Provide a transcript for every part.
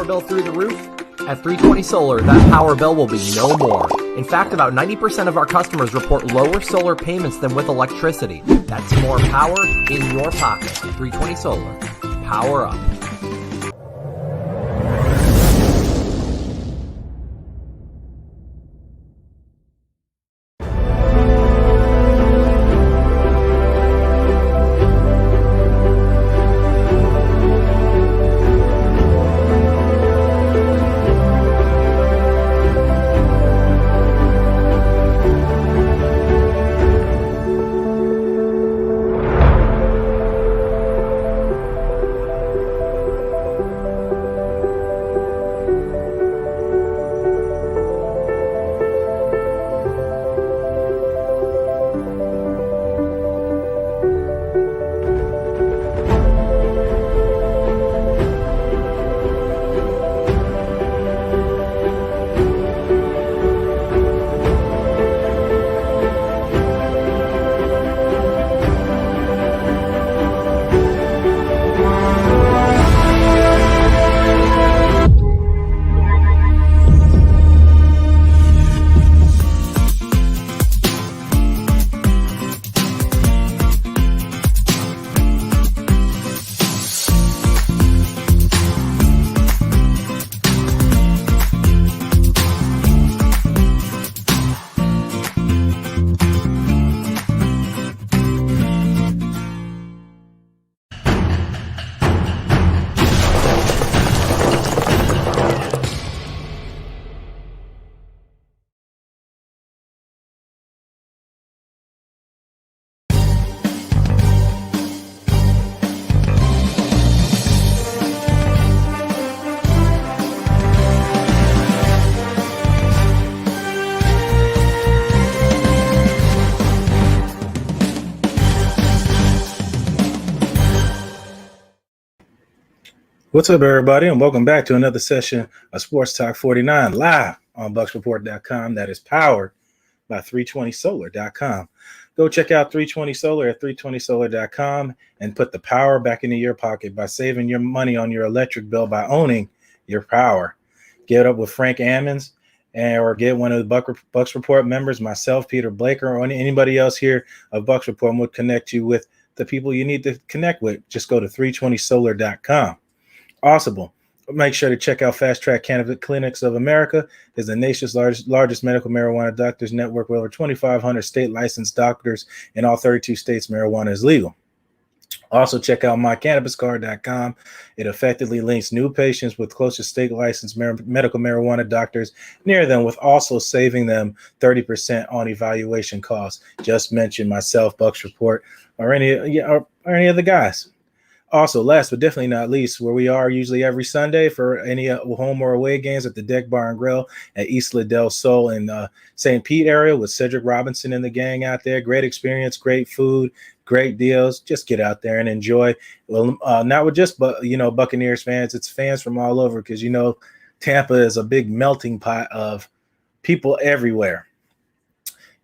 power bill through the roof? At 320 Solar, that power bill will be no more. In fact, about 90% of our customers report lower solar payments than with electricity. That's more power in your pocket. 320 Solar. Power up. What's up, everybody, and welcome back to another session of Sports Talk 49 live on BucsReport.com. That is powered by 320solar.com. Go check out 320 Solar at 320solar.com and put the power back into your pocket by saving your money on your electric bill by owning your power. Get up with Frank Ammons or get one of the Bucs Report members, myself, Peter Blaker, or anybody else here of Bucs Report, and we'll connect you with the people you need to connect with. Just go to 320solar.com. Also, make sure to check out Fast Track Cannabis Clinics of America. Is the nation's largest medical marijuana doctors network with over 2,500 state licensed doctors in all 32 states. Marijuana is legal. Also, check out mycannabiscard.com. It effectively links new patients with closest state licensed medical marijuana doctors near them, with also saving them 30% on evaluation costs. Just mention myself, Bucs Report, or any of the guys. Also, last but definitely not least, where we are usually every Sunday for any home or away games at the Deck Bar and Grill at Isla del Sol in St. Pete area with Cedric Robinson and the gang out there. Great experience, great food, great deals. Just get out there and enjoy. Well, not with just Buccaneers fans. It's fans from all over because, Tampa is a big melting pot of people everywhere.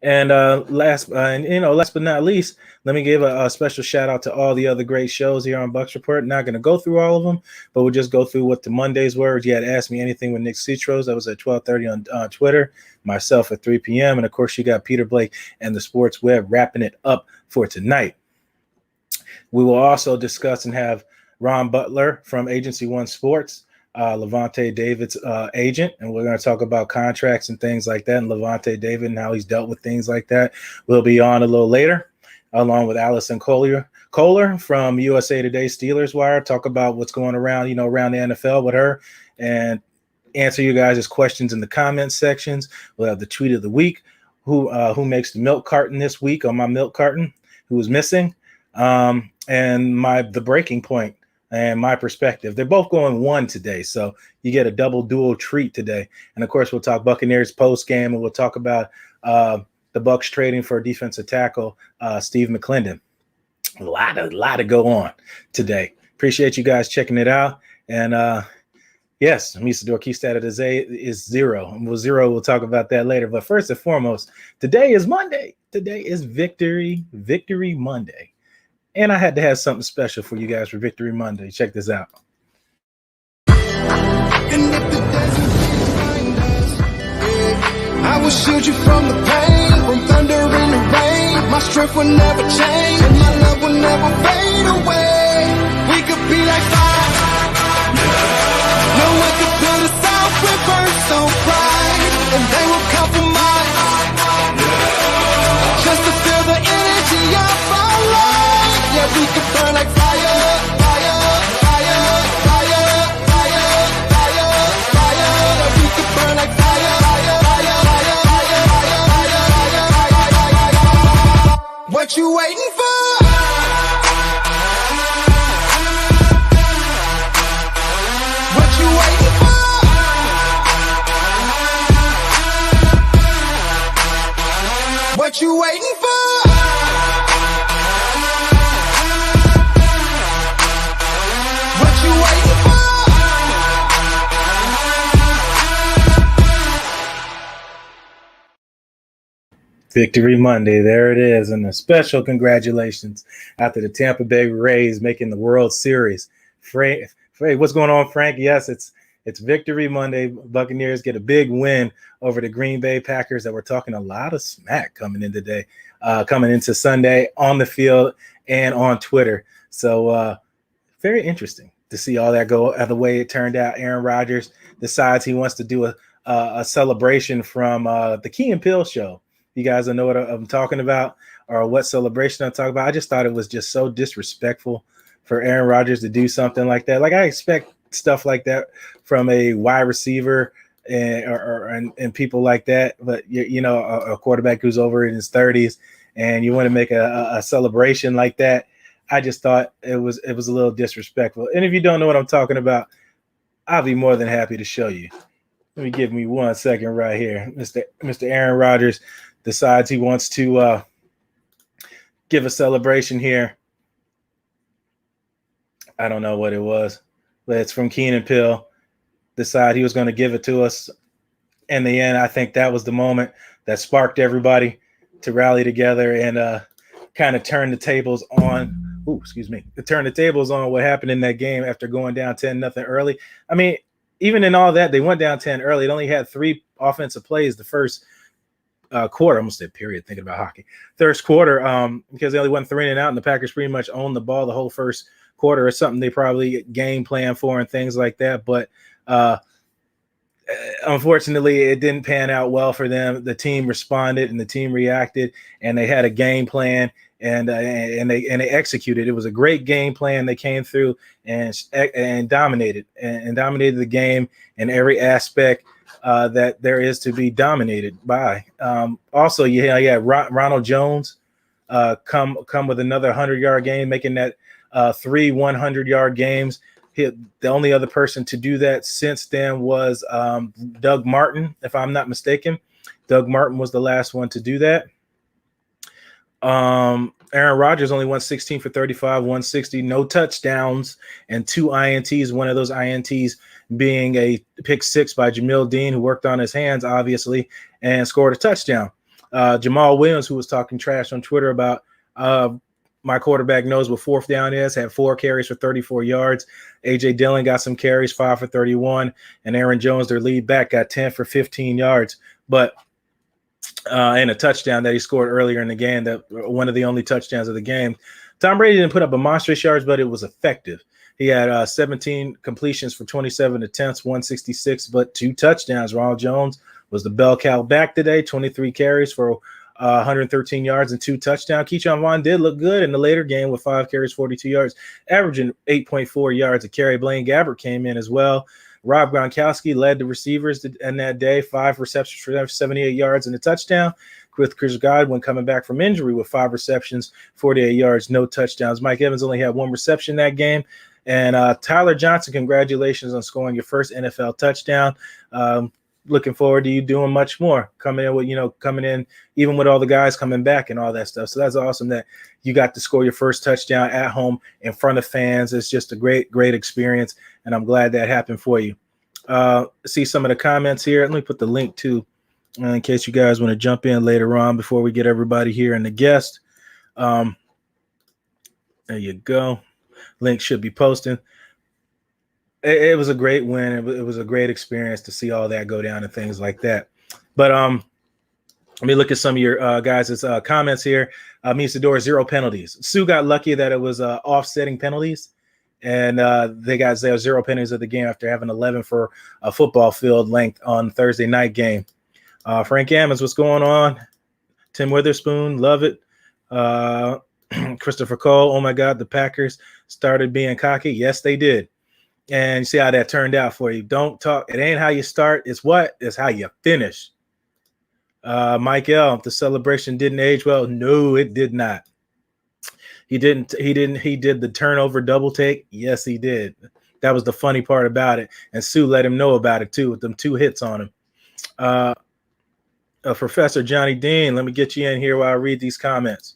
And last but not least, let me give a special shout out to all the other great shows here on Bucs Report. Not going to go through all of them, but we'll just go through what the Mondays were. You had Ask Me Anything with Nick Citros. That was at 12:30 on Twitter. Myself at 3 p.m. And, of course, you got Peter Blake and the Sports Web wrapping it up for tonight. We will also discuss and have Ron Butler from Agency One Sports, Lavonte David's agent, and we're going to talk about contracts and things like that, and Lavonte David and how he's dealt with things like that. We'll be on a little later, along with Allison Koehler from USA Today Steelers Wire, talk about what's going around, around the NFL with her, and answer you guys' questions in the comments sections. We'll have the tweet of the week, who makes the milk carton this week on my milk carton, who was missing, and the breaking point. And my perspective. They're both going one today, so you get a dual treat today. And of course, we'll talk Buccaneers post game, and we'll talk about the Bucs trading for defensive tackle Steve Mclendon. A lot to go on today. Appreciate you guys checking it out. And yes, Misador key stat is 0. And with 0, we'll talk about that later. But first and foremost, today is Monday. Today is Victory Monday. And I had to have something special for you guys for Victory Monday. Check this out. In will shield you from the pain, from thunder and the rain. My strength will never change, and my love will never fade away. We could be like fire. No one could put us out. We burn so bright, and they will compromise just to feel the energy of our life. Yeah, we could burn like fire, fire, fire, fire, fire, fire, fire. Yeah, we could burn like fire, fire, fire, fire, fire, fire, fire, fire, fire. What you waiting for? What you waiting for? What you waiting for? What you waiting for? Victory Monday, there it is, and a special congratulations out to the Tampa Bay Rays making the World Series. Frank, what's going on, Frank? Yes, it's Victory Monday. Buccaneers get a big win over the Green Bay Packers that we're talking a lot of smack coming in today, coming into Sunday on the field and on Twitter. So very interesting to see all that go the way it turned out. Aaron Rodgers decides he wants to do a celebration from the Key and Peele show. You guys don't know what I'm talking about or what celebration I'm talking about. I just thought it was just so disrespectful for Aaron Rodgers to do something like that. Like, I expect stuff like that from a wide receiver and people like that. But, you know, a quarterback who's over in his 30s and you want to make a celebration like that, I just thought it was a little disrespectful. And if you don't know what I'm talking about, I'll be more than happy to show you. Let me give me 1 second right here. Mr. Aaron Rodgers decides he wants to give a celebration here. I don't know what it was, but it's from Keenan Peele. Decide he was going to give it to us. In the end, I think that was the moment that sparked everybody to rally together and kind of turn the tables on. Turn the tables on what happened in that game after going down 10-0 early. I mean, even in all that, they went down 10 early. It only had 3 offensive plays the first quarter. I almost said period, thinking about hockey. First quarter, because they only went 3 and out, and the Packers pretty much owned the ball the whole first quarter. Or something they probably game plan for and things like that. But unfortunately, it didn't pan out well for them. The team responded and the team reacted, and they had a game plan. And they executed. It was a great game plan. They came through and dominated the game in every aspect that there is to be dominated by. Also, you had Ronald Jones come with another 100-yard game, making that 3 100-yard games. The only other person to do that since then was Doug Martin, if I'm not mistaken. Doug Martin was the last one to do that. Aaron Rodgers only went 16 for 35, 160, no touchdowns, and 2 INTs. One of those INTs being a pick 6 by Jamil Dean, who worked on his hands, obviously, and scored a touchdown. Jamal Williams, who was talking trash on Twitter about my quarterback knows what 4th down is, had 4 carries for 34 yards. A.J. Dillon got some carries, 5 for 31, and Aaron Jones, their lead back, got 10 for 15 yards. But and a touchdown that he scored earlier in the game, that one of the only touchdowns of the game. Tom Brady didn't put up a monstrous yards, but it was effective. He had 17 completions for 27 attempts, 166, but 2 touchdowns. Ronald Jones was the bell cow back today, 23 carries for 113 yards and 2 touchdowns. Keyshawn Vaughn did look good in the later game with 5 carries, 42 yards, averaging 8.4 yards a carry. Blaine Gabbert came in as well. Rob Gronkowski led the receivers in that day, 5 receptions for 78 yards and a touchdown, with Chris Godwin coming back from injury with 5 receptions, 48 yards, no touchdowns. Mike Evans only had 1 reception that game. And Tyler Johnson, congratulations on scoring your first NFL touchdown. Looking forward to you doing much more, coming in, even with all the guys coming back and all that stuff. So that's awesome that you got to score your first touchdown at home in front of fans. It's just a great, great experience, and I'm glad that happened for you. See some of the comments here. Let me put the link too, in case you guys want to jump in later on before we get everybody here and the guest. There you go. Link should be posting. It was a great win. It was a great experience to see all that go down and things like that. But Let me look at some of your guys' comments here. Misador, 0 penalties. Sue got lucky that it was offsetting penalties, and they got 0 penalties of the game after having 11 for a football field length on Thursday night game. Frank Ammons, what's going on? Tim Witherspoon, love it. Christopher Cole, oh my God, the Packers started being cocky. Yes, they did. And you see how that turned out for you. Don't talk. It ain't how you start. It's what? It's how you finish. Mike L, the celebration didn't age well. No, it did not. He did the turnover double take. Yes, he did. That was the funny part about it. And Sue let him know about it too, with them 2 hits on him. Professor Johnny Dean, let me get you in here while I read these comments.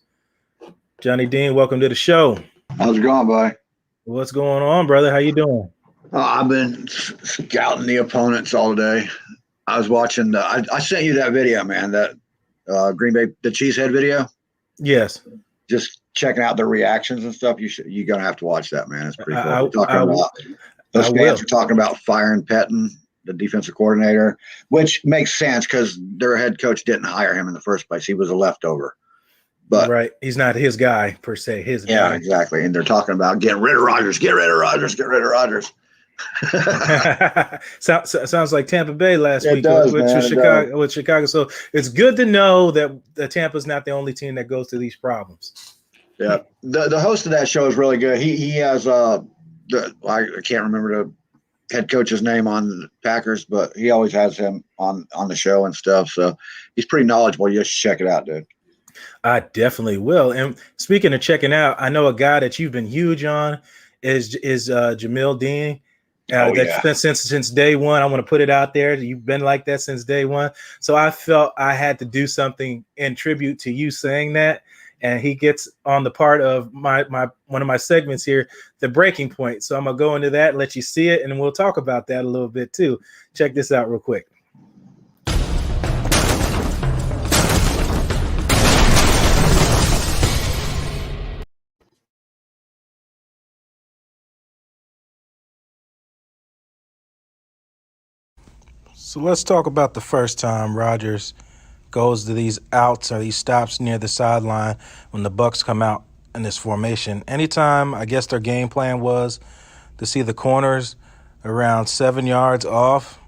Johnny Dean, welcome to the show. How's it going, buddy? What's going on, brother? How you doing? I've been scouting the opponents all day. I was watching I sent you that video, man, that Green Bay, the Cheesehead video. Yes. Just checking out their reactions and stuff. You're going to have to watch that, man. It's pretty cool. Those fans are talking about firing Pettin, the defensive coordinator, which makes sense because their head coach didn't hire him in the first place. He was a leftover. But right, he's not his guy per se. His guy. Yeah, exactly. And they're talking about getting rid of Rodgers. Get rid of Rodgers. Get rid of Rodgers. Sounds like Tampa Bay last week with Chicago. So it's good to know that Tampa's not the only team that goes through these problems. Yeah, the host of that show is really good. He has I can't remember the head coach's name on the Packers, but he always has him on the show and stuff. So he's pretty knowledgeable. You just check it out, dude. I definitely will. And speaking of checking out, I know a guy that you've been huge on is Jamil Dean. Since day one. I want to put it out there. You've been like that since day one. So I felt I had to do something in tribute to you saying that. And he gets on the part of my one of my segments here, the breaking point. So I'm gonna go into that and let you see it, and we'll talk about that a little bit too. Check this out real quick. So let's talk about the first time Rodgers goes to these outs or these stops near the sideline when the Bucs come out in this formation. Anytime, I guess their game plan was to see the corners around 7 yards off,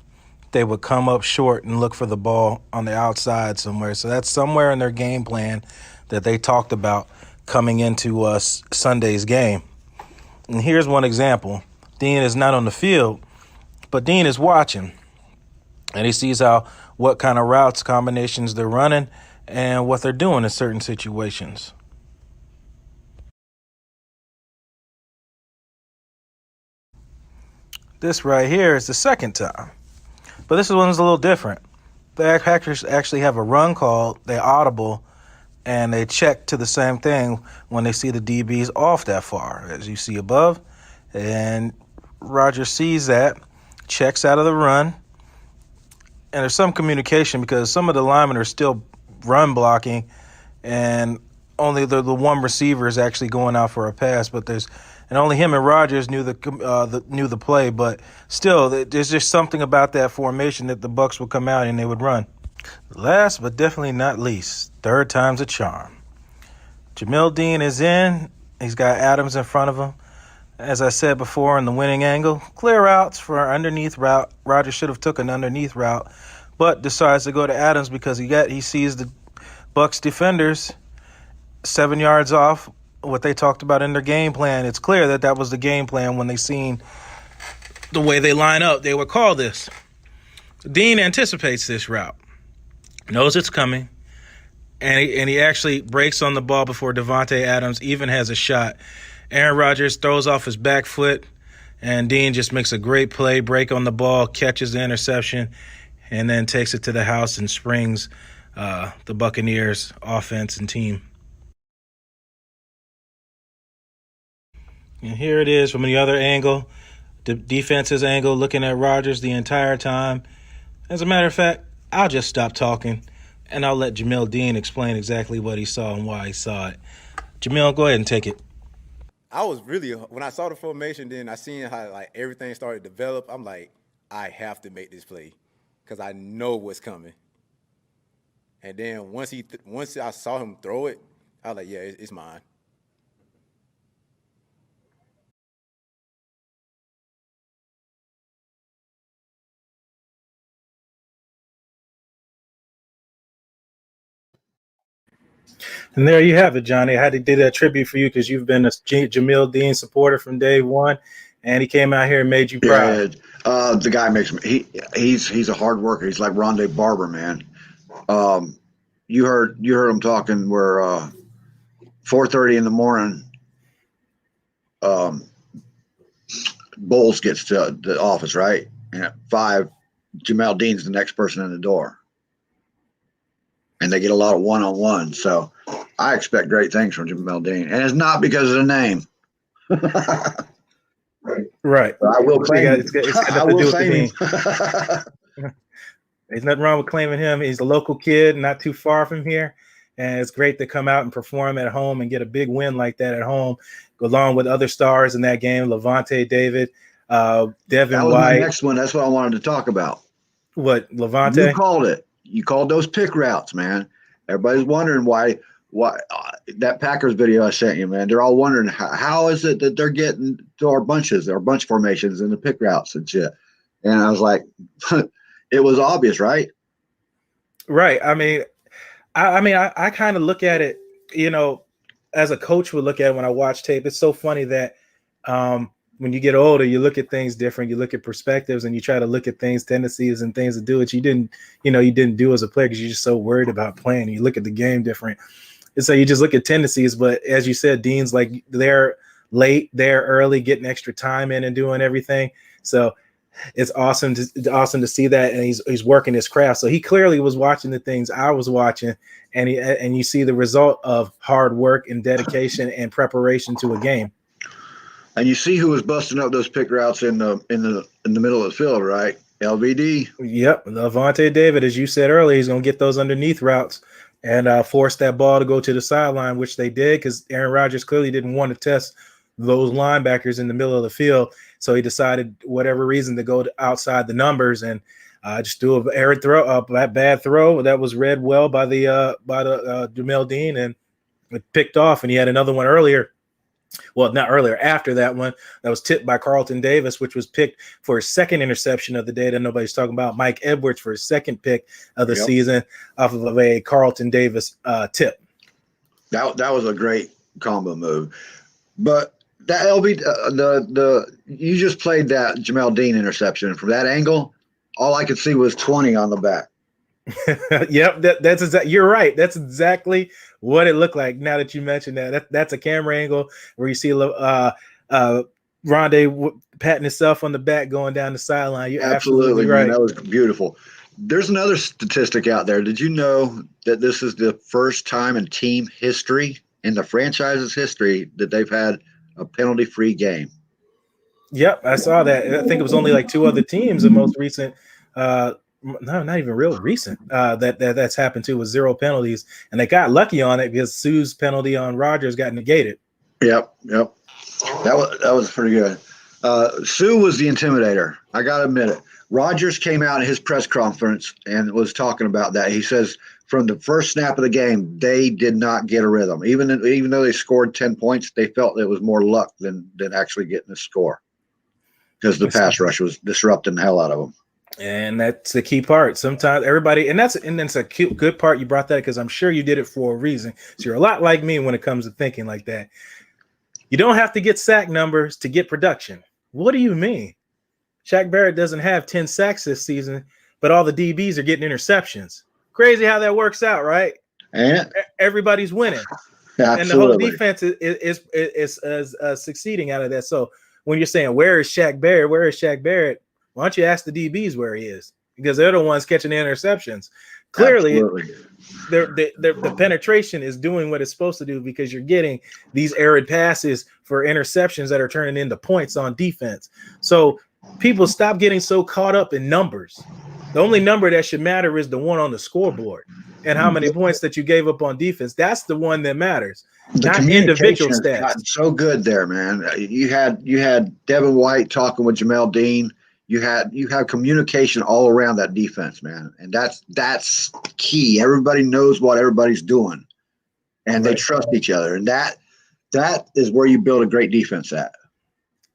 they would come up short and look for the ball on the outside somewhere. So that's somewhere in their game plan that they talked about coming into Sunday's game. And here's one example. Dean is not on the field, but Dean is watching. And he sees what kind of routes combinations they're running and what they're doing in certain situations. This right here is the second time. But this one's a little different. The Packers actually have a run call, they audible, and they check to the same thing when they see the DBs off that far, as you see above. And Rodgers sees that, checks out of the run. And there's some communication because some of the linemen are still run blocking, and only the one receiver is actually going out for a pass. But only him and Rodgers knew the play. But still, there's just something about that formation that the Bucs would come out and they would run. Last but definitely not least, third time's a charm. Jamil Dean is in. He's got Adams in front of him. As I said before, in the winning angle, clear outs for an underneath route. Rodgers should have took an underneath route, but decides to go to Adams because he sees the Bucs defenders 7 yards off. What they talked about in their game plan, it's clear that was the game plan when they seen the way they line up. They would call this. Dean anticipates this route, knows it's coming, and he actually breaks on the ball before Lavonte Adams even has a shot. Aaron Rodgers throws off his back foot, and Dean just makes a great play, break on the ball, catches the interception, and then takes it to the house and springs the Buccaneers offense and team. And here it is from the other angle, the defense's angle, looking at Rodgers the entire time. As a matter of fact, I'll just stop talking, and I'll let Jamil Dean explain exactly what he saw and why he saw it. Jamil, go ahead and take it. I was really, when I saw the formation, then I seen how everything started to develop. I'm like, I have to make this play because I know what's coming. And then once I saw him throw it, I was like, yeah, it's mine. And there you have it, Johnny. I had to do that tribute for you because you've been a Jamil Dean supporter from day one, and he came out here and made you proud. Yeah, the guy makes me. He's a hard worker. He's like Rondé Barber, man. You heard him talking where 4:30 in the morning. Bowles gets to the office, right? And at 5, Jamel Dean's the next person in the door. And they get a lot of one-on-one. So I expect great things from Jamel Dean. And it's not because of the name. Right. But I will claim him. It's got nothing to do with the name. There's nothing wrong with claiming him. He's a local kid, not too far from here. And it's great to come out and perform at home and get a big win like that at home, along with other stars in that game, Lavonte David, Devin that was White. my next one. That's what I wanted to talk about. What, Lavonte? You called it. You called those pick routes, man. Everybody's wondering why that Packers video I sent you, man. They're all wondering how is it that they're getting to our bunch formations and the pick routes and shit. And I was like, it was obvious, right? Right. I mean, I kind of look at it, as a coach would look at it when I watch tape. It's so funny that when you get older, you look at things different. You look at perspectives and you try to look at things, tendencies and things to do it. You didn't do as a player because you're just so worried about playing. You look at the game different. And so you just look at tendencies. But as you said, Dean's like they're late, they're early, getting extra time in and doing everything. So it's awesome to see that. And he's working his craft. So he clearly was watching the things I was watching. And you see the result of hard work and dedication and preparation to a game. And you see who was busting up those pick routes in the middle of the field, right? LVD. Yep, Lavonte David, as you said earlier, he's going to get those underneath routes and force that ball to go to the sideline, which they did because Aaron Rodgers clearly didn't want to test those linebackers in the middle of the field. So he decided, whatever reason, to go outside the numbers and just do a bad throw that was read well by the Jamel Dean, and it picked off. And he had another one earlier. Well, not earlier, after that one that was tipped by Carlton Davis, which was picked for his second interception of the day that nobody's talking about. Mike Edwards for his second pick of the season off of a Carlton Davis tip. That was a great combo move. But that you just played that Jamel Dean interception. From that angle, all I could see was 20 on the back. Yep, that's exactly. You're right. That's exactly what it looked like. Now that you mentioned that's a camera angle where you see Rondé patting himself on the back going down the sideline. You're absolutely right. Man, that was beautiful. There's another statistic out there. Did you know that this is the first time in team history, in the franchise's history, that they've had a penalty-free game? Yep, I saw that. I think it was only like 2 other teams. The most recent. No, not even real recent. That's happened to with 0 penalties, and they got lucky on it because Sue's penalty on Rodgers got negated. Yep. That was pretty good. Sue was the intimidator. I gotta admit it. Rodgers came out in his press conference and was talking about that. He says from the first snap of the game, they did not get a rhythm. Even though they scored 10 points, they felt it was more luck than actually getting a score because the pass rush was disrupting the hell out of them. And that's the key part. Sometimes everybody, and that's a good part. You brought that because I'm sure you did it for a reason. So you're a lot like me when it comes to thinking like that. You don't have to get sack numbers to get production. What do you mean? Shaq Barrett doesn't have 10 sacks this season, but all the DBs are getting interceptions. Crazy how that works out, right? And everybody's winning. Absolutely. And the whole defense is succeeding out of that. So when you're saying, where is Shaq Barrett? Where is Shaq Barrett? Why don't you ask the DBs where he is? Because they're the ones catching the interceptions. Clearly, the penetration is doing what it's supposed to do because you're getting these arid passes for interceptions that are turning into points on defense. So people stop getting so caught up in numbers. The only number that should matter is the one on the scoreboard and how many points that you gave up on defense. That's the one that matters, not individual stats. So good there, man. You had Devin White talking with Jamel Dean. you have communication all around that defense, man, and that's key. Everybody knows what everybody's doing, and they trust each other, and that is where you build a great defense at.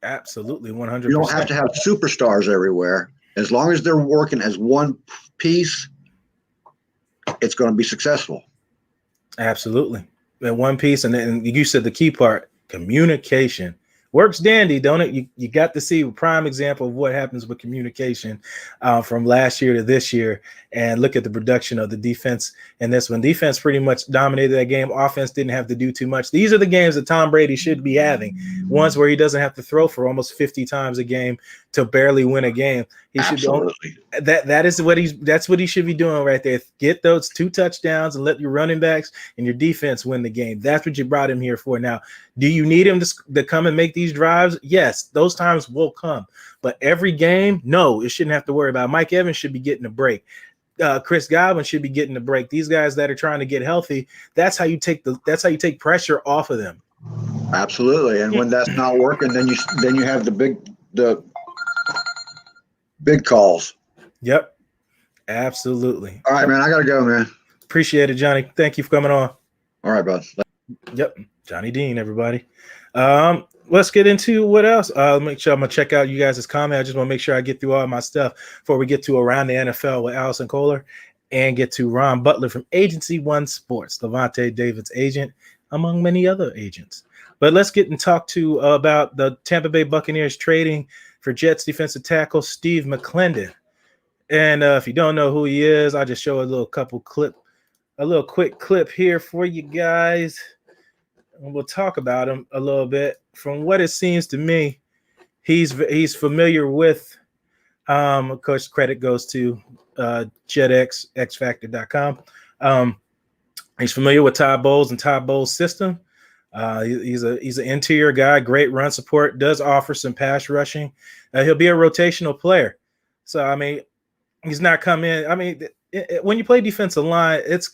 Absolutely, 100%. You don't have to have superstars everywhere. As long as they're working as one piece, it's going to be successful. Absolutely, in one piece, and then you said the key part: communication. Works dandy, don't it? You got to see a prime example of what happens with communication from last year to this year, and look at the production of the defense. And this one, defense pretty much dominated that game. Offense didn't have to do too much. These are the games that Tom Brady should be having, ones where he doesn't have to throw for almost 50 times a game to barely win a game. He Absolutely. should be that's what he should be doing right there. Get those 2 touchdowns and let your running backs and your defense win the game. That's what you brought him here for. Now, do you need him to come and make these drives? Yes, those times will come. But every game, no, it shouldn't have to worry about. Mike Evans should be getting a break. Chris Godwin should be getting a break. These guys that are trying to get healthy, that's how you take pressure off of them. Absolutely. And when that's not working, then you have the big calls. Yep. Absolutely. All right, man. I gotta go, man. Appreciate it, Johnny. Thank you for coming on. All right, bud. Yep. Johnny Dean, everybody. Let's get into what else. Make sure I'm gonna check out you guys' comment. I just want to make sure I get through all my stuff before we get to Around the NFL with Allison Koehler and get to Ron Butler from Agency One Sports, Lavonte David's agent, among many other agents. But let's get and talk to about the Tampa Bay Buccaneers trading for Jets defensive tackle Steve Mclendon. And if you don't know who he is, I'll just show a little quick clip here for you guys. And we'll talk about him a little bit. From what it seems to me, he's familiar with, of course, credit goes to JetXFactor.com. He's familiar with Todd Bowles and Todd Bowles' system. He's an interior guy, great run support, does offer some pass rushing. He'll be a rotational player. So, I mean, he's not come in. I mean, when you play defensive line, it's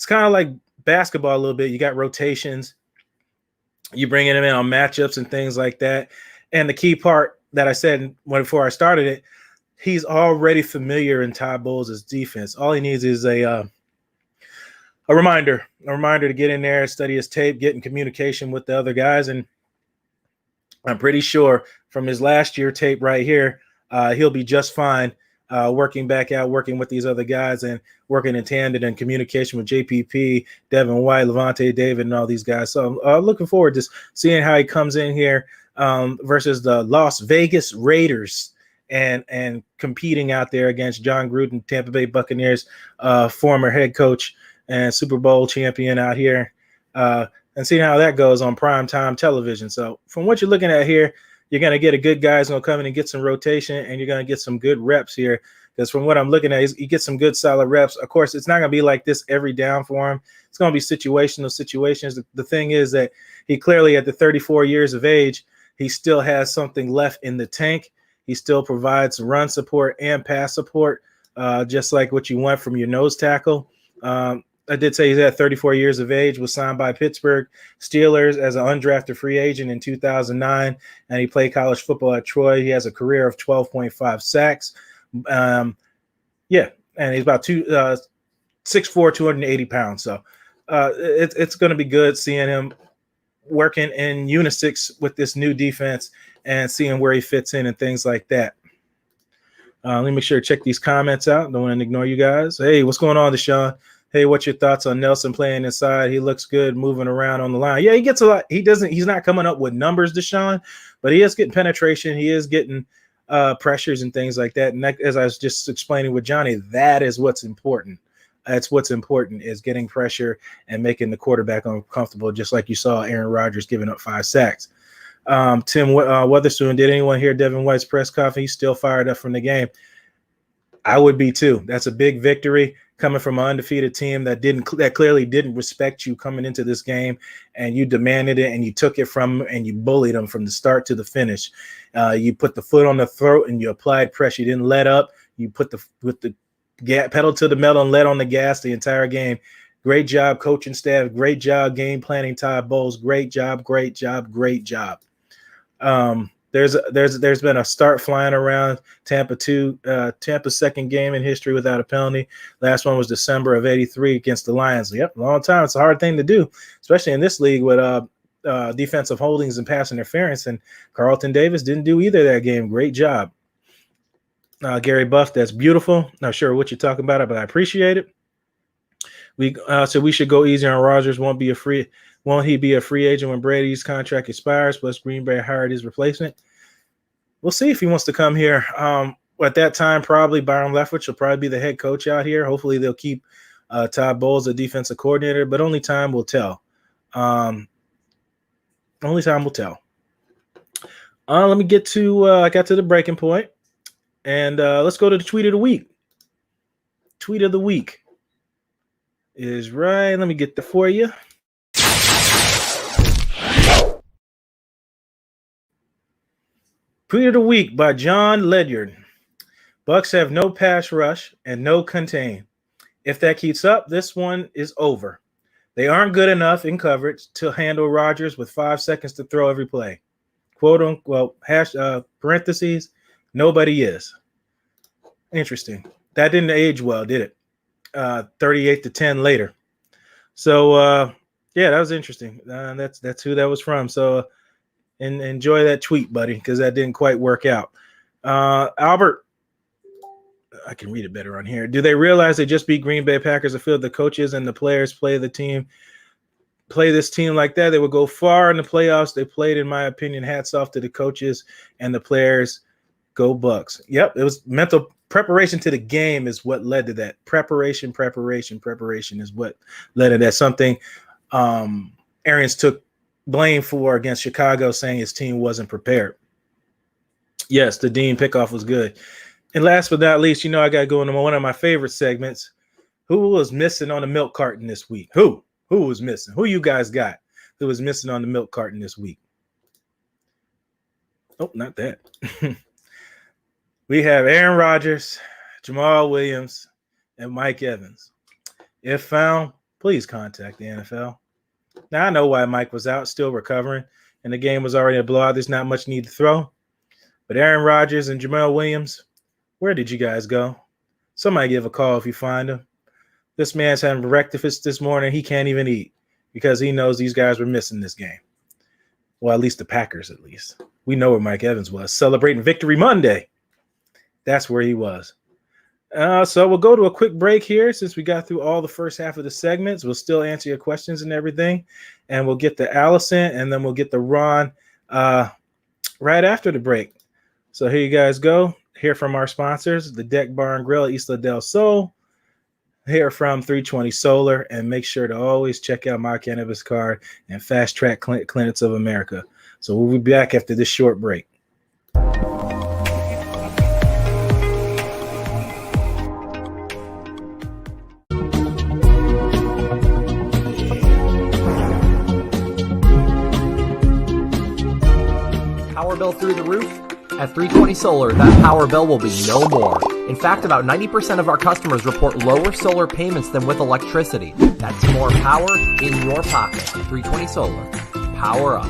kind of like basketball a little bit. You got rotations. You bring him in on matchups and things like that. And the key part that I said before I started it, he's already familiar in Todd Bowles' defense. All he needs is a reminder to get in there, study his tape, get in communication with the other guys. And I'm pretty sure from his last year tape right here, he'll be just fine working back out, working with these other guys and working in tandem and communication with JPP, Devin White, Lavonte David, and all these guys. So I'm looking forward to seeing how he comes in here versus the Las Vegas Raiders and competing out there against John Gruden, Tampa Bay Buccaneers, former head coach and Super Bowl champion out here, and seeing how that goes on primetime television. So from what you're looking at here, you're going to get a good guy who's going to come in and get some rotation, and you're going to get some good reps here. Because from what I'm looking at, he gets some good solid reps. Of course, it's not going to be like this every down for him. It's going to be situational situations. The thing is that he clearly, at the 34 years of age, he still has something left in the tank. He still provides run support and pass support, just like what you want from your nose tackle. I did say he's at 34 years of age, was signed by Pittsburgh Steelers as an undrafted free agent in 2009, and he played college football at Troy. He has a career of 12.5 sacks. And he's about 6'4", 280 pounds. So it's going to be good seeing him working in unisix with this new defense and seeing where he fits in and things like that. Let me make sure to check these comments out. Don't want to ignore you guys. Hey, what's going on, Deshaun? Hey, what's your thoughts on Nelson playing inside? He looks good moving around on the line. Yeah, he gets a lot. He's not coming up with numbers, Deshaun, but he is getting penetration. He is getting pressures and things like that. And that, as I was just explaining with Johnny, that is what's important. That's what's important, is getting pressure and making the quarterback uncomfortable, just like you saw Aaron Rodgers giving up 5 sacks. Tim Weatherspoon, did anyone hear Devin White's press conference? He's still fired up from the game. I would be too. That's a big victory coming from an undefeated team that clearly didn't respect you coming into this game, and you demanded it and you took it from them and you bullied them from the start to the finish. You put the foot on the throat and you applied pressure. You didn't let up. You put the pedal to the metal and let on the gas the entire game. Great job, coaching staff. Great job, game planning, Todd Bowles. Great job. The There's been a start flying around Tampa's second game in history without a penalty. Last one was December of '83 against the Lions. Yep, long time. It's a hard thing to do, especially in this league with defensive holdings and pass interference. And Carlton Davis didn't do either that game. Great job. Gary Buff, that's beautiful. Not sure what you're talking about, but I appreciate it. So we should go easy on Rodgers. Won't he be a free agent when Brady's contract expires? Plus, Green Bay hired his replacement. We'll see if he wants to come here. At that time, probably Byron Leftwich will probably be the head coach out here. Hopefully, they'll keep Todd Bowles the defensive coordinator, but only time will tell. Only time will tell. Let me get to I got to the breaking point, and let's go to the tweet of the week. Tweet of the week is right. Let me get that for you. Tweet of the week by John Ledyard. Bucs have no pass rush and no contain. If that keeps up, this one is over. They aren't good enough in coverage to handle Rodgers with 5 seconds to throw every play. Quote unquote, parentheses, nobody is. Interesting. That didn't age well, did it? 38-10 later. So, yeah, that was interesting. That's who that was from. So, and enjoy that tweet, buddy, because that didn't quite work out. Albert, I can read it better on here. Do they realize they just beat Green Bay Packers? I feel the coaches and the players play this team like that, they would go far in the playoffs. They played, in my opinion, hats off to the coaches and the players. Go Bucs. Yep, it was mental preparation to the game is what led to that. Preparation is what led to that. Something Arians took blame for against Chicago, saying his team wasn't prepared. Yes, the Dean pickoff was good. And last but not least, I got to go into one of my favorite segments. Who was missing on the milk carton this week? Who was missing? Who you guys got who was missing on the milk carton this week? Oh, not that. We have Aaron Rodgers, Jamal Williams, and Mike Evans. If found, please contact the NFL. Now, I know why Mike was out, still recovering, and the game was already a blowout. There's not much need to throw. But Aaron Rodgers and Jamal Williams, where did you guys go? Somebody give a call if you find him. This man's having breakfast this morning. He can't even eat because he knows these guys were missing this game. Well, at least the Packers, at least. We know where Mike Evans was, celebrating Victory Monday. That's where he was. So we'll go to a quick break here since we got through all the first half of the segments. We'll still answer your questions and everything. And we'll get to Allison, and then we'll get to Ron right after the break. So here you guys go. Hear from our sponsors, the Deck Bar and Grill, Isla del Sol. Hear from 320 Solar, and make sure to always check out My Cannabis Card and Fast Track Clinics of America. So we'll be back after this short break. Power bill through the roof? At 320 Solar, that power bill will be no more. In fact, about 90% of our customers report lower solar payments than with electricity. That's more power in your pocket. 320 Solar. Power up.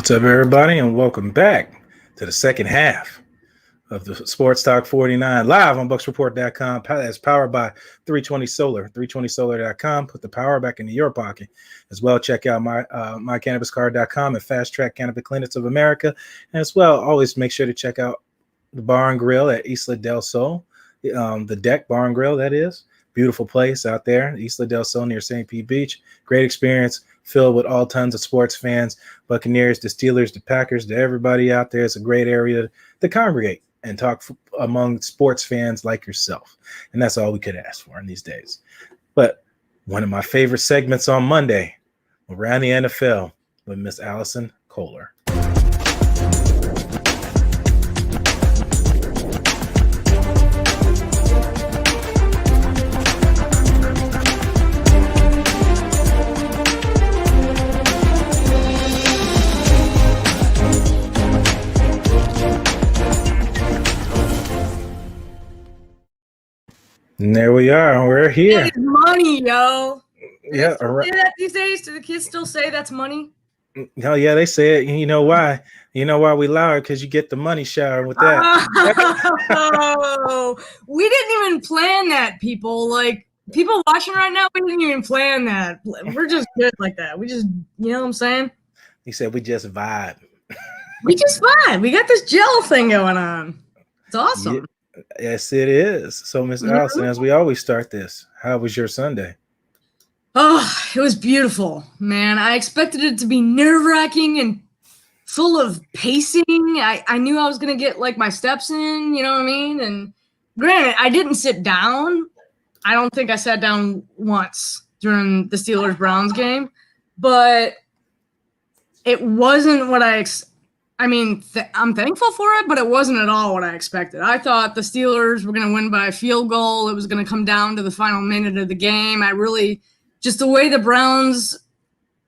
What's up, everybody, and welcome back to the second half of the Sports Talk 49 live on BucsReport.com. That's powered by 320 Solar, 320solar.com. Put the power back into your pocket. As well, check out mycannabiscard.com and Fast Track Cannabis Clinics of America. And as well, always make sure to check out the Bar and Grill at Isla del Sol, the Deck Bar and Grill, that is. Beautiful place out there, Isla del Sol near St. Pete Beach. Great experience, filled with all tons of sports fans, Buccaneers, the Steelers, the Packers, to everybody out there. It's a great area to congregate and talk among sports fans like yourself. And that's all we could ask for in these days. But one of my favorite segments on Monday, around the NFL, with Miss Allison Koehler. And there we are. We're here. It's money, yo. Yeah. Say that these days? Do the kids still say that's money? Oh yeah, they say it. You know why? You know why we loud? Because you get the money shower with that. Oh, we didn't even plan that, people. Like, people watching right now, we didn't even plan that. We're just good like that. We just, you know what I'm saying? He said we just vibe. We just vibe. We got this gel thing going on. It's awesome. Yeah. Yes, it is. So, Miss Allison, as we always start this, how was your Sunday? Oh, it was beautiful, man. I expected it to be nerve-wracking and full of pacing. I knew I was going to get, like, my steps in, you know what I mean? And granted, I didn't sit down. I don't think I sat down once during the Steelers-Browns game. But it wasn't what I'm thankful for it, but it wasn't at all what I expected. I thought the Steelers were going to win by a field goal. It was going to come down to the final minute of the game. Just the way the Browns,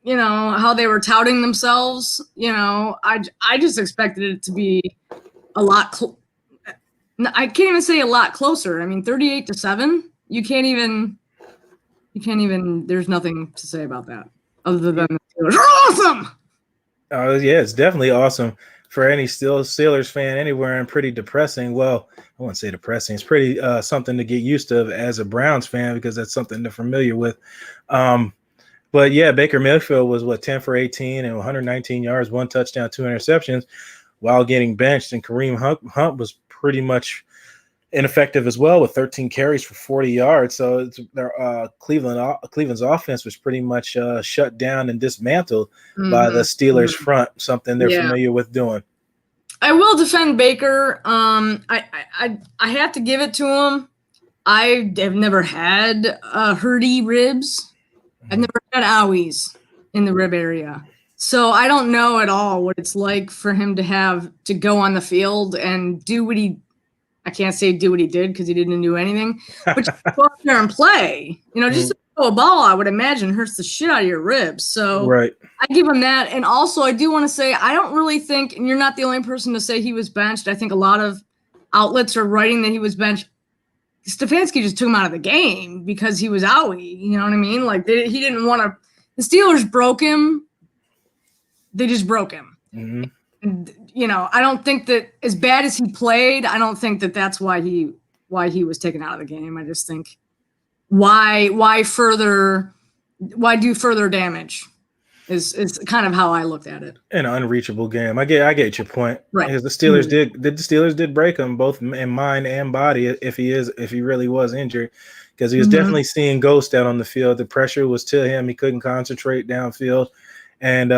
you know, how they were touting themselves, you know, I just expected it to be a lot. I can't even say a lot closer. I mean, 38-7. You can't even. There's nothing to say about that other than the Steelers are awesome. Oh yeah, it's definitely awesome for any Steelers fan anywhere, and pretty depressing. Well, I wouldn't say depressing. It's pretty something to get used to as a Browns fan, because that's something they're familiar with. But yeah, Baker Mayfield was 10 for 18 and 119 yards, 1 touchdown, 2 interceptions, while getting benched. And Kareem Hunt was pretty much ineffective as well, with 13 carries for 40 yards. So Cleveland's offense was pretty much shut down and dismantled by the Steelers front, something they're familiar with doing. I will defend Baker. I have to give it to him. I have never had herdy ribs. I've never had owies in the rib area. So I don't know at all what it's like for him to have to go on the field and do what I can't say do what he did because he didn't do anything, but just go out there and play. You know, just to throw a ball, I would imagine, hurts the shit out of your ribs. So right. I give him that. And also, I do want to say, I don't really think, and you're not the only person to say he was benched. I think a lot of outlets are writing that he was benched. Stefanski just took him out of the game because he was owie. You know what I mean? Like, he didn't want to. The Steelers broke him. They just broke him. Mm-hmm. And, you know, I don't think that as bad as he played, I don't think that that's why he was taken out of the game. I just think why do further damage is kind of how I looked at it. An unreachable game. I get your point. Right. Because the Steelers did break him both in mind and body if he really was injured, because he was definitely seeing ghosts out on the field. The pressure was to him. He couldn't concentrate downfield. And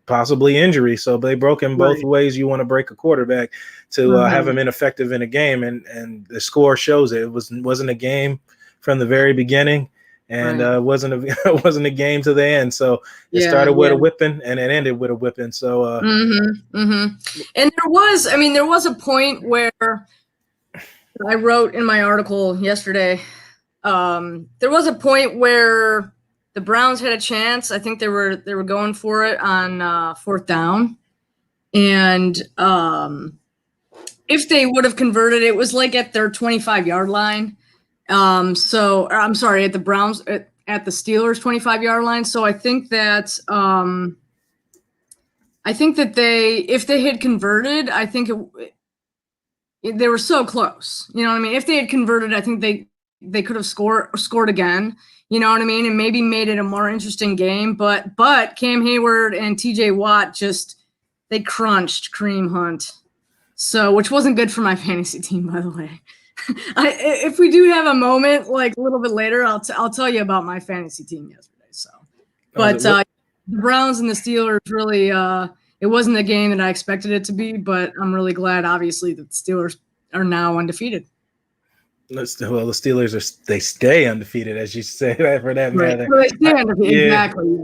possibly injury. So they broke him both ways. You want to break a quarterback to have him ineffective in a game, and the score shows it. It wasn't a game from the very beginning, and wasn't a game to the end. So it started with a whipping and it ended with a whipping. So and there was a point where I wrote in my article yesterday. There was a point where the Browns had a chance. I think they were going for it on 4th down. And if they would have converted, it was like at their 25-yard line. So I'm sorry, at the Browns at the Steelers 25-yard line. So I think that I think that if they had converted, I think they were so close. You know what I mean? If they had converted, I think they could have scored again. You know what I mean? And maybe made it a more interesting game. But Cam Hayward and TJ Watt they crunched Kareem Hunt. So, which wasn't good for my fantasy team, by the way. If we do have a moment like a little bit later, I'll tell you about my fantasy team yesterday. So, but the Browns and the Steelers really, it wasn't the game that I expected it to be, but I'm really glad, obviously, that the Steelers are now undefeated. Well, the Steelers they stay undefeated, as you say, for that matter. Well, they stay undefeated, exactly.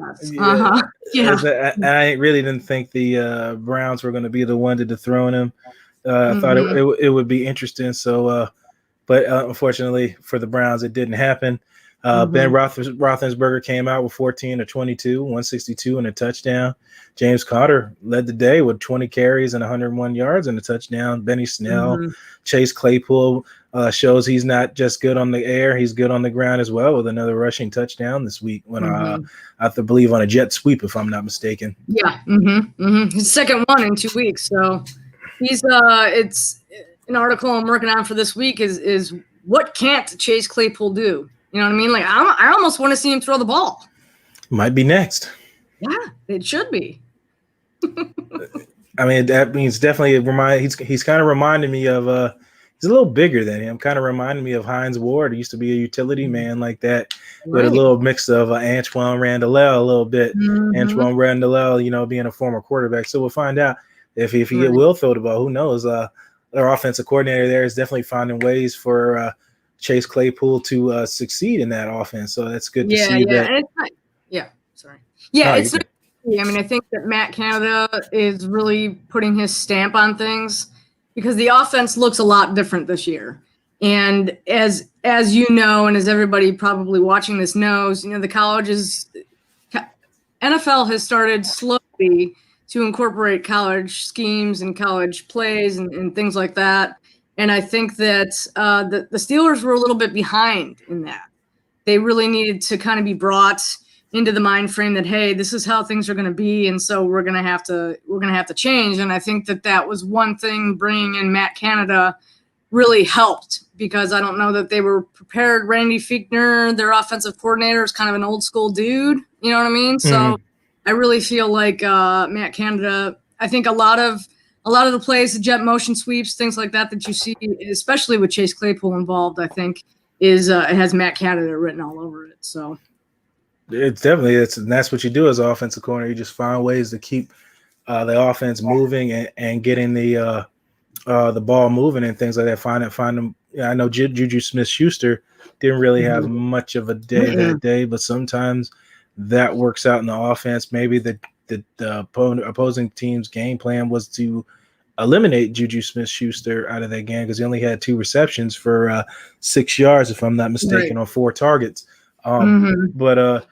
Yes. Yeah. I really didn't think the Browns were going to be the one to dethrone him. I thought it would be interesting. So, but unfortunately for the Browns, it didn't happen. Ben Roethlisberger came out with 14 of 22, 162 and a touchdown. James Conner led the day with 20 carries and 101 yards and a touchdown. Benny Snell, Chase Claypool shows he's not just good on the air, he's good on the ground as well, with another rushing touchdown this week when I have to believe on a jet sweep, if I'm not mistaken. Yeah. His second one in 2 weeks. So he's it's an article I'm working on for this week is what can't Chase Claypool do? You know what I mean? Like I almost want to see him throw the ball. Might be next. Yeah, it should be. I mean, that means definitely he's kind of reminding me of he's a little bigger than him. Kind of reminding me of Hines Ward. He used to be a utility man like that, with a little mix of Antoine Randall a little bit. Antoine Randall, being a former quarterback. So we'll find out if he will throw the ball. Who knows? Their offensive coordinator there is definitely finding ways for Chase Claypool to succeed in that offense. So that's good to see that. I mean, I think that Matt Canada is really putting his stamp on things because the offense looks a lot different this year. And as you know, and as everybody probably watching this knows, the NFL has started slowly to incorporate college schemes and college plays and things like that. And I think that the Steelers were a little bit behind in that. They really needed to kind of be brought into the mind frame that, hey, this is how things are going to be, and so we're going to have to change. And I think that was one thing. Bringing in Matt Canada really helped, because I don't know that they were prepared. Randy Fichtner, their offensive coordinator, is kind of an old school dude. You know what I mean? So I really feel like Matt Canada. I think a lot of the plays, the jet motion sweeps, things like that you see, especially with Chase Claypool involved, I think it has Matt Canada written all over it. So. It's definitely and that's what you do as an offensive coordinator. You just find ways to keep the offense moving and getting the ball moving and things like that. Find them. I know Juju Smith-Schuster didn't really have much of a day that day, but sometimes that works out in the offense. Maybe the opposing team's game plan was to eliminate Juju Smith-Schuster out of that game because he only had 2 receptions for 6 yards, if I'm not mistaken, on 4 targets. But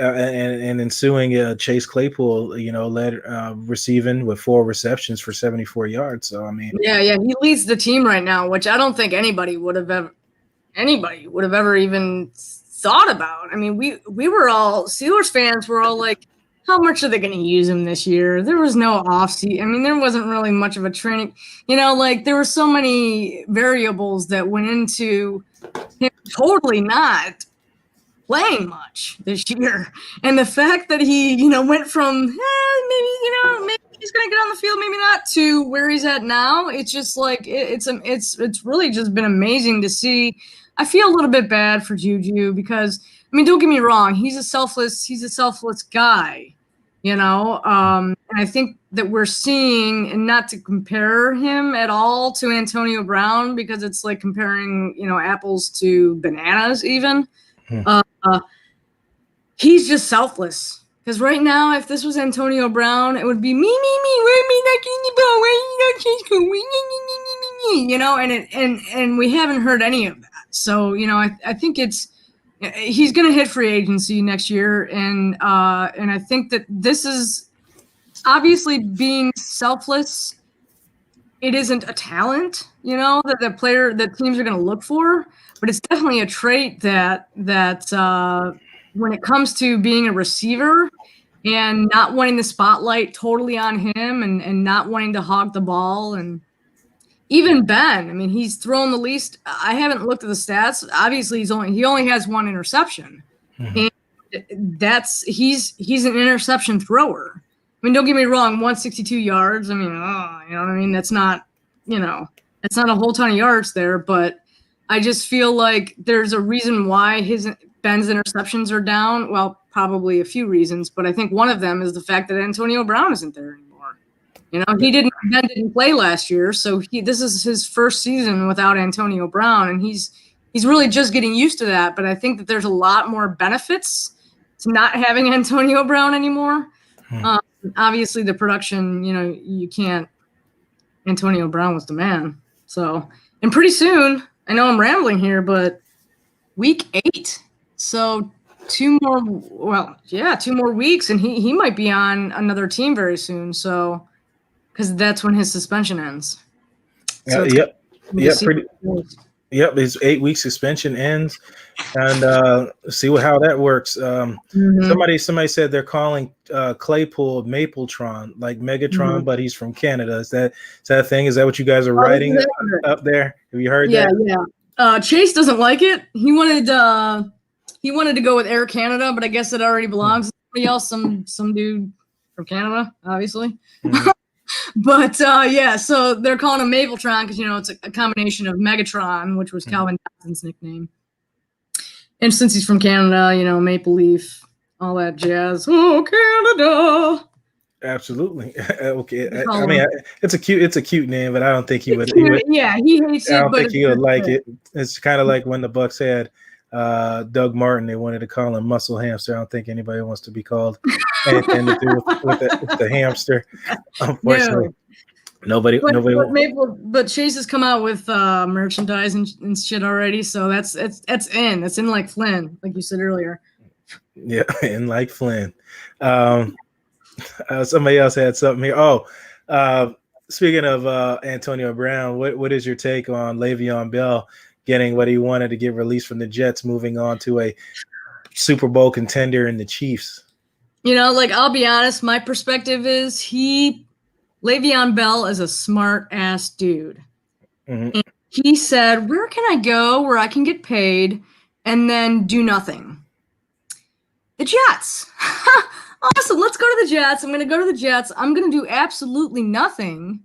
and ensuing Chase Claypool, led receiving with 4 receptions for 74 yards. So I mean, he leads the team right now, which I don't think anybody would have ever even thought about. I mean, we were all Steelers fans were all like, how much are they going to use him this year? There was no offseason. I mean, there wasn't really much of a training. There were so many variables that went into him totally not playing much this year, and the fact that he went from maybe he's gonna get on the field, maybe not, to where he's at now, it's just like it's really just been amazing to see. I feel a little bit bad for Juju because, I mean, don't get me wrong, he's a selfless guy, and I think that we're seeing, and not to compare him at all to Antonio Brown, because it's like comparing apples to bananas even. He's just selfless. Because right now, if this was Antonio Brown, it would be me, where me not getting the ball, where you not changing, and we haven't heard any of that. So I think he's going to hit free agency next year, and I think that this is obviously being selfless. It isn't a talent, that the player that teams are going to look for. But it's definitely a trait that when it comes to being a receiver, and not wanting the spotlight totally on him and not wanting to hog the ball. And even Ben, I mean, he's thrown the least. I haven't looked at the stats. Obviously, he only has one interception. And he's an interception thrower. I mean, don't get me wrong, 162 yards. I mean, you know what I mean? That's not, it's not a whole ton of yards there, but I just feel like there's a reason why Ben's interceptions are down. Well, probably a few reasons, but I think one of them is the fact that Antonio Brown isn't there anymore. Ben didn't play last year, so this is his first season without Antonio Brown, and he's really just getting used to that. But I think that there's a lot more benefits to not having Antonio Brown anymore. Obviously, the production, you can't. Antonio Brown was the man. So, and pretty soon, I know I'm rambling here, but week 8. So 2 more weeks, and he might be on another team very soon. So, because that's when his suspension ends. So his 8-week suspension ends, and see how that works. Somebody said they're calling Claypool Mapletron, like Megatron, but he's from Canada. Is that a thing? Is that what you guys are writing up there? Have you heard that? Yeah. Chase doesn't like it. He wanted to go with Air Canada, but I guess it already belongs to somebody else, some dude from Canada, obviously. But so they're calling him Mapletron because it's a combination of Megatron, which was Calvin Johnson's nickname, and since he's from Canada, Maple Leaf, all that jazz. Oh, Canada! Absolutely. Okay. I mean, it's a cute name, but I don't think he would. He hates it. I don't think he would like it. It's kind of like when the Bucs had Doug Martin. They wanted to call him Muscle Hamster. I don't think anybody wants to be called anything to do with the hamster. Unfortunately, nobody. But Chase has come out with merchandise and shit already, so that's in. It's in like Flynn, like you said earlier. Yeah, in like Flynn. Somebody else had something here. Speaking of Antonio Brown, what is your take on Le'Veon Bell getting what he wanted to get released from the Jets, moving on to a Super Bowl contender in the Chiefs? I'll be honest, my perspective is Le'Veon Bell is a smart ass dude. And he said, where can I go where I can get paid and then do nothing? The Jets. Awesome. Let's go to the Jets. I'm going to go to the Jets. I'm going to do absolutely nothing.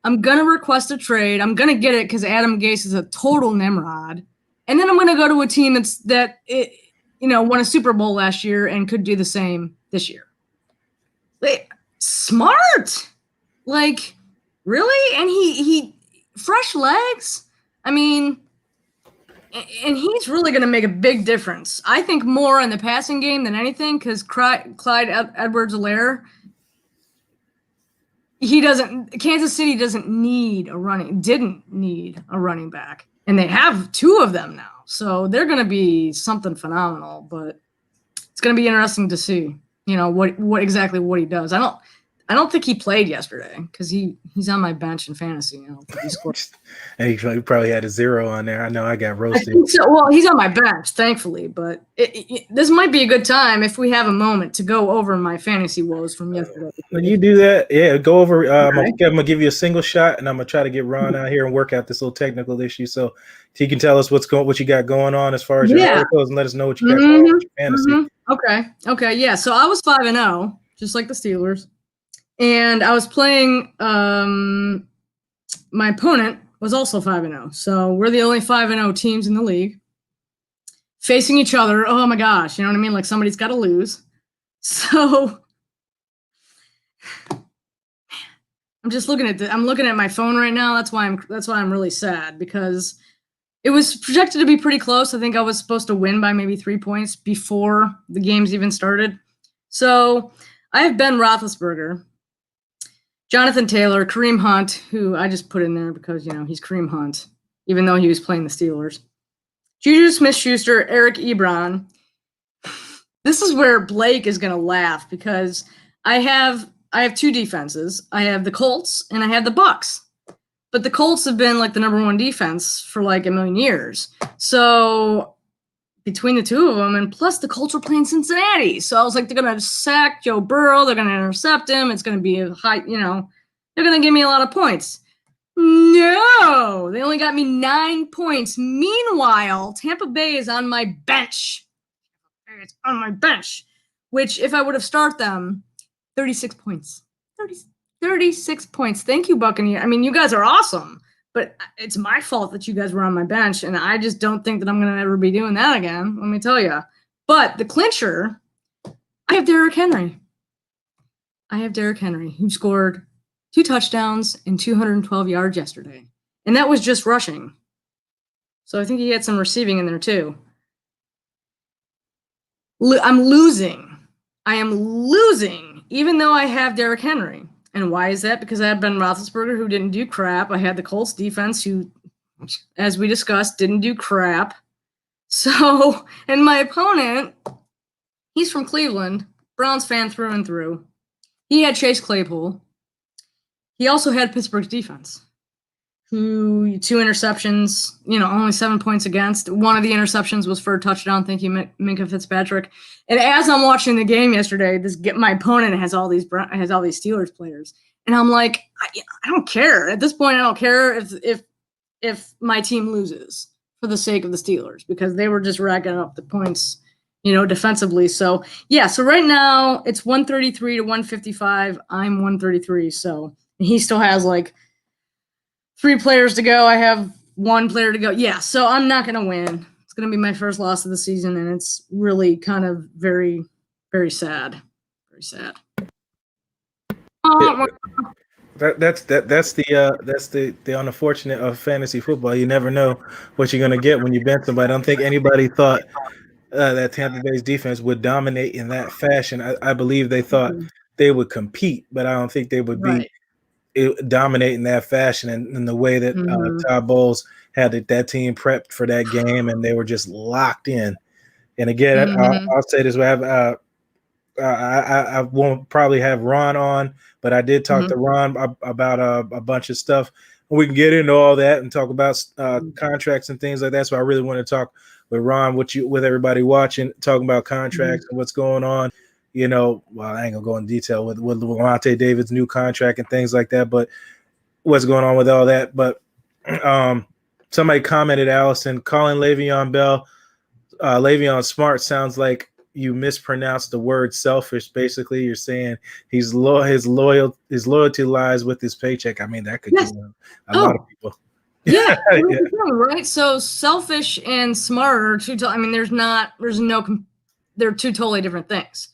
I'm going to request a trade. I'm going to get it because Adam Gase is a total Nimrod. And then I'm going to go to a team that won a Super Bowl last year and could do the same this year. Smart. Like, really? And he fresh legs. I mean, and he's really going to make a big difference. I think more in the passing game than anything because Clyde Edwards-Helaire, Kansas City didn't need a running back. And they have 2 of them now. So they're going to be something phenomenal, but it's going to be interesting to see, what exactly he does. I don't think he played yesterday because he's on my bench in fantasy. I don't think he scored. And he probably had a 0 on there. I know I got roasted. Well, he's on my bench, thankfully. But this might be a good time if we have a moment to go over my fantasy woes from yesterday. When you do that, go over. I'm gonna give you a single shot, and I'm gonna try to get Ron out here and work out this little technical issue, so he can tell us what you got going on as far as your articles, and let us know what you got going on with your fantasy. Okay. Yeah. So I was 5-0, just like the Steelers. And I was playing, my opponent was also 5-0. So we're the only 5-0 teams in the league facing each other. Oh my gosh. You know what I mean? Like somebody's got to lose. So I'm just looking at my phone right now. That's why I'm really sad because it was projected to be pretty close. I think I was supposed to win by maybe 3 points before the games even started. So I have Ben Roethlisberger, Jonathan Taylor, Kareem Hunt, who I just put in there because, he's Kareem Hunt, even though he was playing the Steelers. Juju Smith-Schuster, Eric Ebron. This is where Blake is going to laugh because I have 2 defenses. I have the Colts and I have the Bucs. But the Colts have been like the number 1 defense for like a million years. So between the two of them, and plus the Colts are playing Cincinnati. So I was like, they're going to sack Joe Burrow. They're going to intercept him. It's going to be a high, they're going to give me a lot of points. No, they only got me 9 points. Meanwhile, Tampa Bay is on my bench. It's on my bench, which if I would have started them, 36 points. 36 points. Thank you, Buccaneers. I mean, you guys are awesome. But it's my fault that you guys were on my bench, and I just don't think that I'm going to ever be doing that again, let me tell you. But the clincher, I have Derrick Henry. Who scored 2 touchdowns and 212 yards yesterday. And that was just rushing. So I think he had some receiving in there too. I'm losing. I am losing, even though I have Derrick Henry. And why is that? Because I had Ben Roethlisberger, who didn't do crap. I had the Colts defense, who, as we discussed, didn't do crap. So, and my opponent, he's from Cleveland, Browns fan through and through. He had Chase Claypool. He also had Pittsburgh's defense, who 2 interceptions, only 7 points against. One of the interceptions was for a touchdown. Thank you, Minkah Fitzpatrick. And as I'm watching the game yesterday, my opponent has all these Steelers players, and I'm like, I don't care at this point. I don't care if my team loses for the sake of the Steelers, because they were just racking up the points, defensively. So yeah. So right now it's 133 to 155. I'm 133. So he still has like 3 players to go. I have 1 player to go. Yeah, so I'm not going to win. It's going to be my first loss of the season, and it's really kind of very, very sad. Very sad. That's the unfortunate of fantasy football. You never know what you're going to get when you bench somebody. I don't think anybody thought that Tampa Bay's defense would dominate in that fashion. I believe they thought they would compete, but I don't think they would be dominate in that fashion, and the way that Todd Bowles had that team prepped for that game, and they were just locked in. And again, I'll say this: I won't probably have Ron on, but I did talk to Ron about a bunch of stuff. We can get into all that and talk about contracts and things like that. So I really want to talk with Ron, with everybody watching, talking about contracts and what's going on. Well, I ain't gonna go in detail with Lavonte David's new contract and things like that, but what's going on with all that. But somebody commented, Allison, calling Le'Veon Bell Le'Veon Smart sounds like you mispronounced the word selfish. Basically, you're saying his loyalty lies with his paycheck. I mean, that could do a lot of people. Yeah, right. So selfish and smart are two. They're 2 totally different things.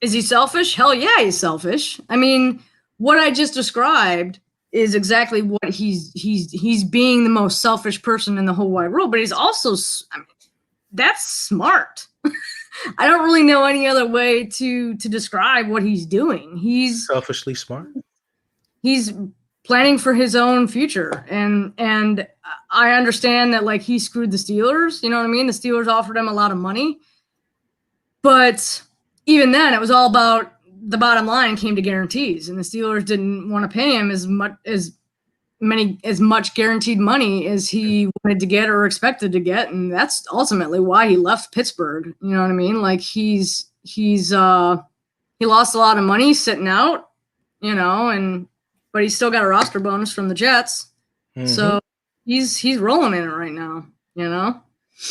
Is he selfish? Hell yeah, he's selfish. I mean, what I just described is exactly what he's being the most selfish person in the whole wide world. But he's also, that's smart. I don't really know any other way to describe what he's doing. He's selfishly smart. He's planning for his own future, and I understand that, like, he screwed the Steelers. You know what I mean? The Steelers offered him a lot of money, but even then, it was all about the bottom line came to guarantees, and the Steelers didn't want to pay him as much guaranteed money as he wanted to get or expected to get, and that's ultimately why he left Pittsburgh. You know what I mean? Like, he lost a lot of money sitting out, but he's still got a roster bonus from the Jets, so he's rolling in it right now.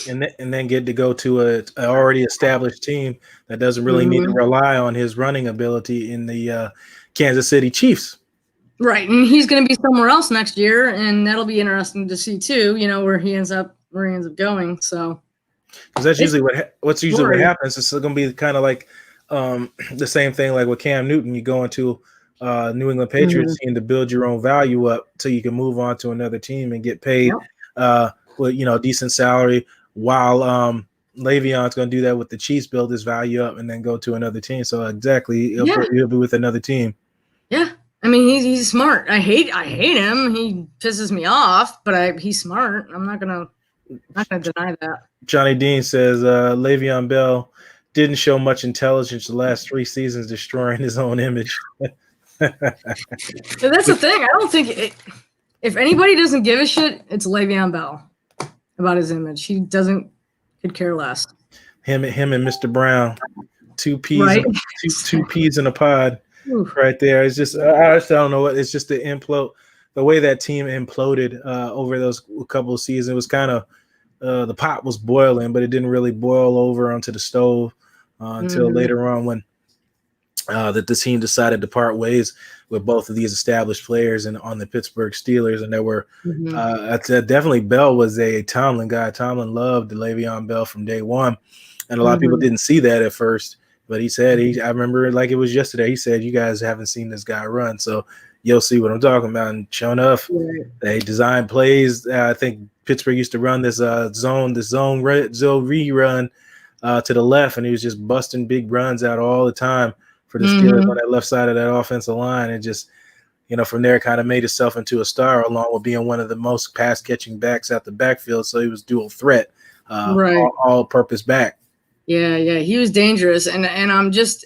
And then get to go to a already established team that doesn't really need to rely on his running ability in the Kansas City Chiefs. Right, and he's going to be somewhere else next year, and that'll be interesting to see too. Where he ends up going. So, because that's usually what happens. It's going to be kind of like the same thing like with Cam Newton. You go into New England Patriots team to build your own value up so you can move on to another team and get paid. With decent salary, while Le'Veon's going to do that with the Chiefs, build his value up, and then go to another team. So exactly, he'll be with another team. Yeah, I mean he's smart. I hate him. He pisses me off, but he's smart. I'm not gonna deny that. Johnny Dean says Le'Veon Bell didn't show much intelligence the last 3 seasons, destroying his own image. So that's the thing. I don't think if anybody doesn't give a shit, it's Le'Veon Bell about his image. He doesn't could care less. Him and Mr. Brown, two peas, Right? two peas in a pod, Oof. right there. It's just I don't know what. It's just the implode. The way that team imploded over those couple of seasons, it was kind of the pot was boiling, but it didn't really boil over onto the stove until later on when that the team decided to part ways with both of these established players and on the Pittsburgh Steelers. And there were definitely Bell was a Tomlin guy. Tomlin loved Le'Veon Bell from day one, and a lot of people didn't see that at first. But he said I remember it like it was yesterday. He said, "You guys haven't seen this guy run, so you'll see what I'm talking about." And sure enough, they designed plays. I think Pittsburgh used to run this zone rerun to the left, and he was just busting big runs out all the time for the Steelers on that left side of that offensive line. And just, from there kind of made himself into a star, along with being one of the most pass catching backs out the backfield. So he was dual threat, all purpose back. Yeah, he was dangerous, and I'm just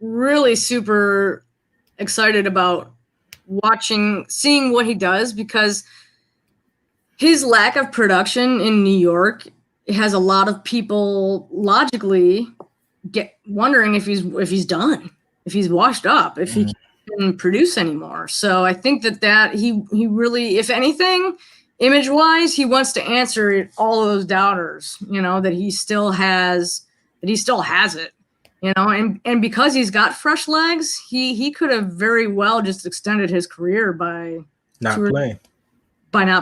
really super excited about seeing what he does, because his lack of production in New York has a lot of people logically wondering if he's done, if he's washed up, if he can produce anymore. So I think that he really, if anything, image-wise, he wants to answer all of those doubters, that he still has it, and because he's got fresh legs, he could have very well just extended his career by not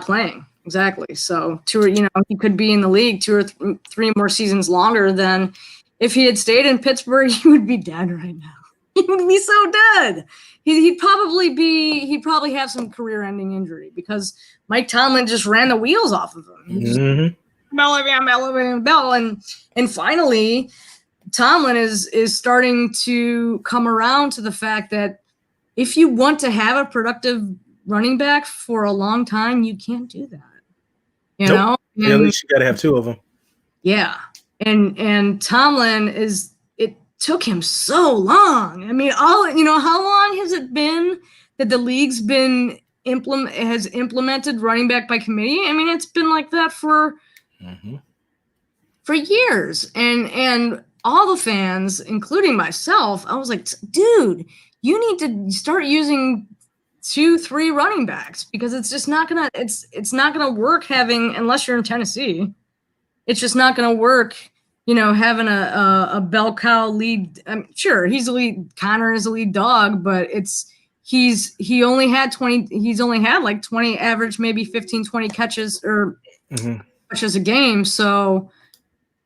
playing. Exactly. So he could be in the league 2 or 3 more seasons longer than if he had stayed in Pittsburgh. He would be dead right now. He would be so dead. He'd probably have some career-ending injury, because Mike Tomlin just ran the wheels off of him. Bell, and finally, Tomlin is starting to come around to the fact that if you want to have a productive running back for a long time, you can't do that. You know? Yeah, at least you got to have 2 of them. Yeah. And Tomlin it took him so long. I mean, how long has it been that the league's has implemented running back by committee? I mean, it's been like that for years. And all the fans, including myself, I was like, dude, you need to start using 2-3 running backs, because it's just not gonna work unless you're in Tennessee. It's just not gonna work, having a bell cow lead. Sure, he's the lead. Connor is the lead dog, but he's only had like 20 average, maybe 15, 20 catches or catches a game. So,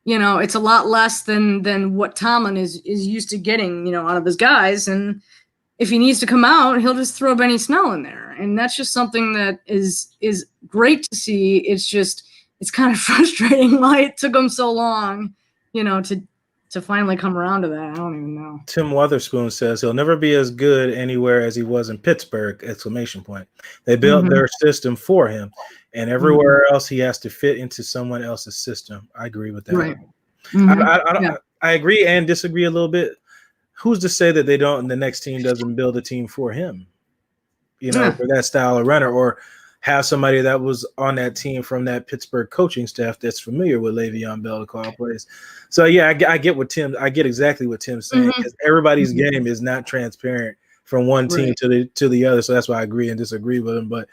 it's a lot less than what Tomlin is used to getting, out of his guys. And if he needs to come out, he'll just throw Benny Snell in there. And that's just something that is great to see. It's kind of frustrating why it took him so long, to finally come around to that. I don't even know. Tim Witherspoon says he'll never be as good anywhere as he was in Pittsburgh! They built their system for him, and everywhere else he has to fit into someone else's system. I agree with that. Right. I agree and disagree a little bit. Who's to say that the next team doesn't build a team for him, for that style of runner, or have somebody that was on that team from that Pittsburgh coaching staff that's familiar with Le'Veon Bell to call plays. So yeah, I get exactly what Tim's saying, because everybody's game is not transparent from one team to the other. So that's why I agree and disagree with him. But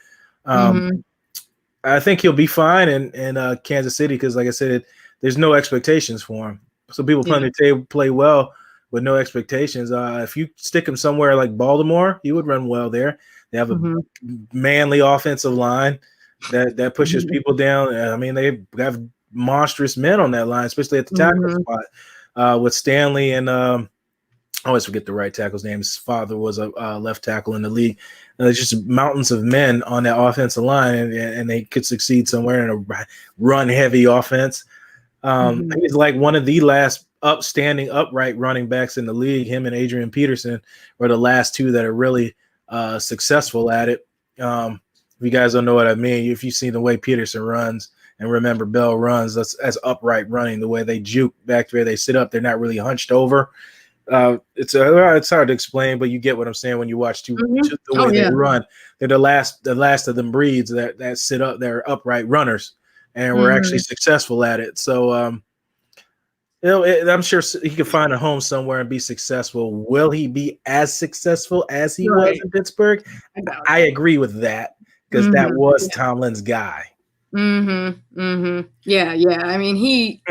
I think he'll be fine in Kansas City, because like I said, there's no expectations for him. So people play well with no expectations. If you stick him somewhere like Baltimore, he would run well there. They have a manly offensive line that pushes people down. I mean, they have monstrous men on that line, especially at the tackle spot with Stanley and I always forget the right tackle's name. His father was a left tackle in the league. There's just mountains of men on that offensive line, and they could succeed somewhere in a run-heavy offense. He's like one of the last upstanding upright running backs in the league. Him and Adrian Peterson were the last 2 that are really successful at it. If you guys don't know what I mean, if you've seen the way Peterson runs and remember Bell runs, that's as upright running, the way they juke back there, they sit up, they're not really hunched over. It's hard to explain, but you get what I'm saying when you watch the way they run. They're the last of them breeds that sit up. They're upright runners. and we're actually successful at it. So, I'm sure he could find a home somewhere and be successful. Will he be as successful as he was in Pittsburgh? I agree with that because that was Tomlin's guy. Yeah. I mean, he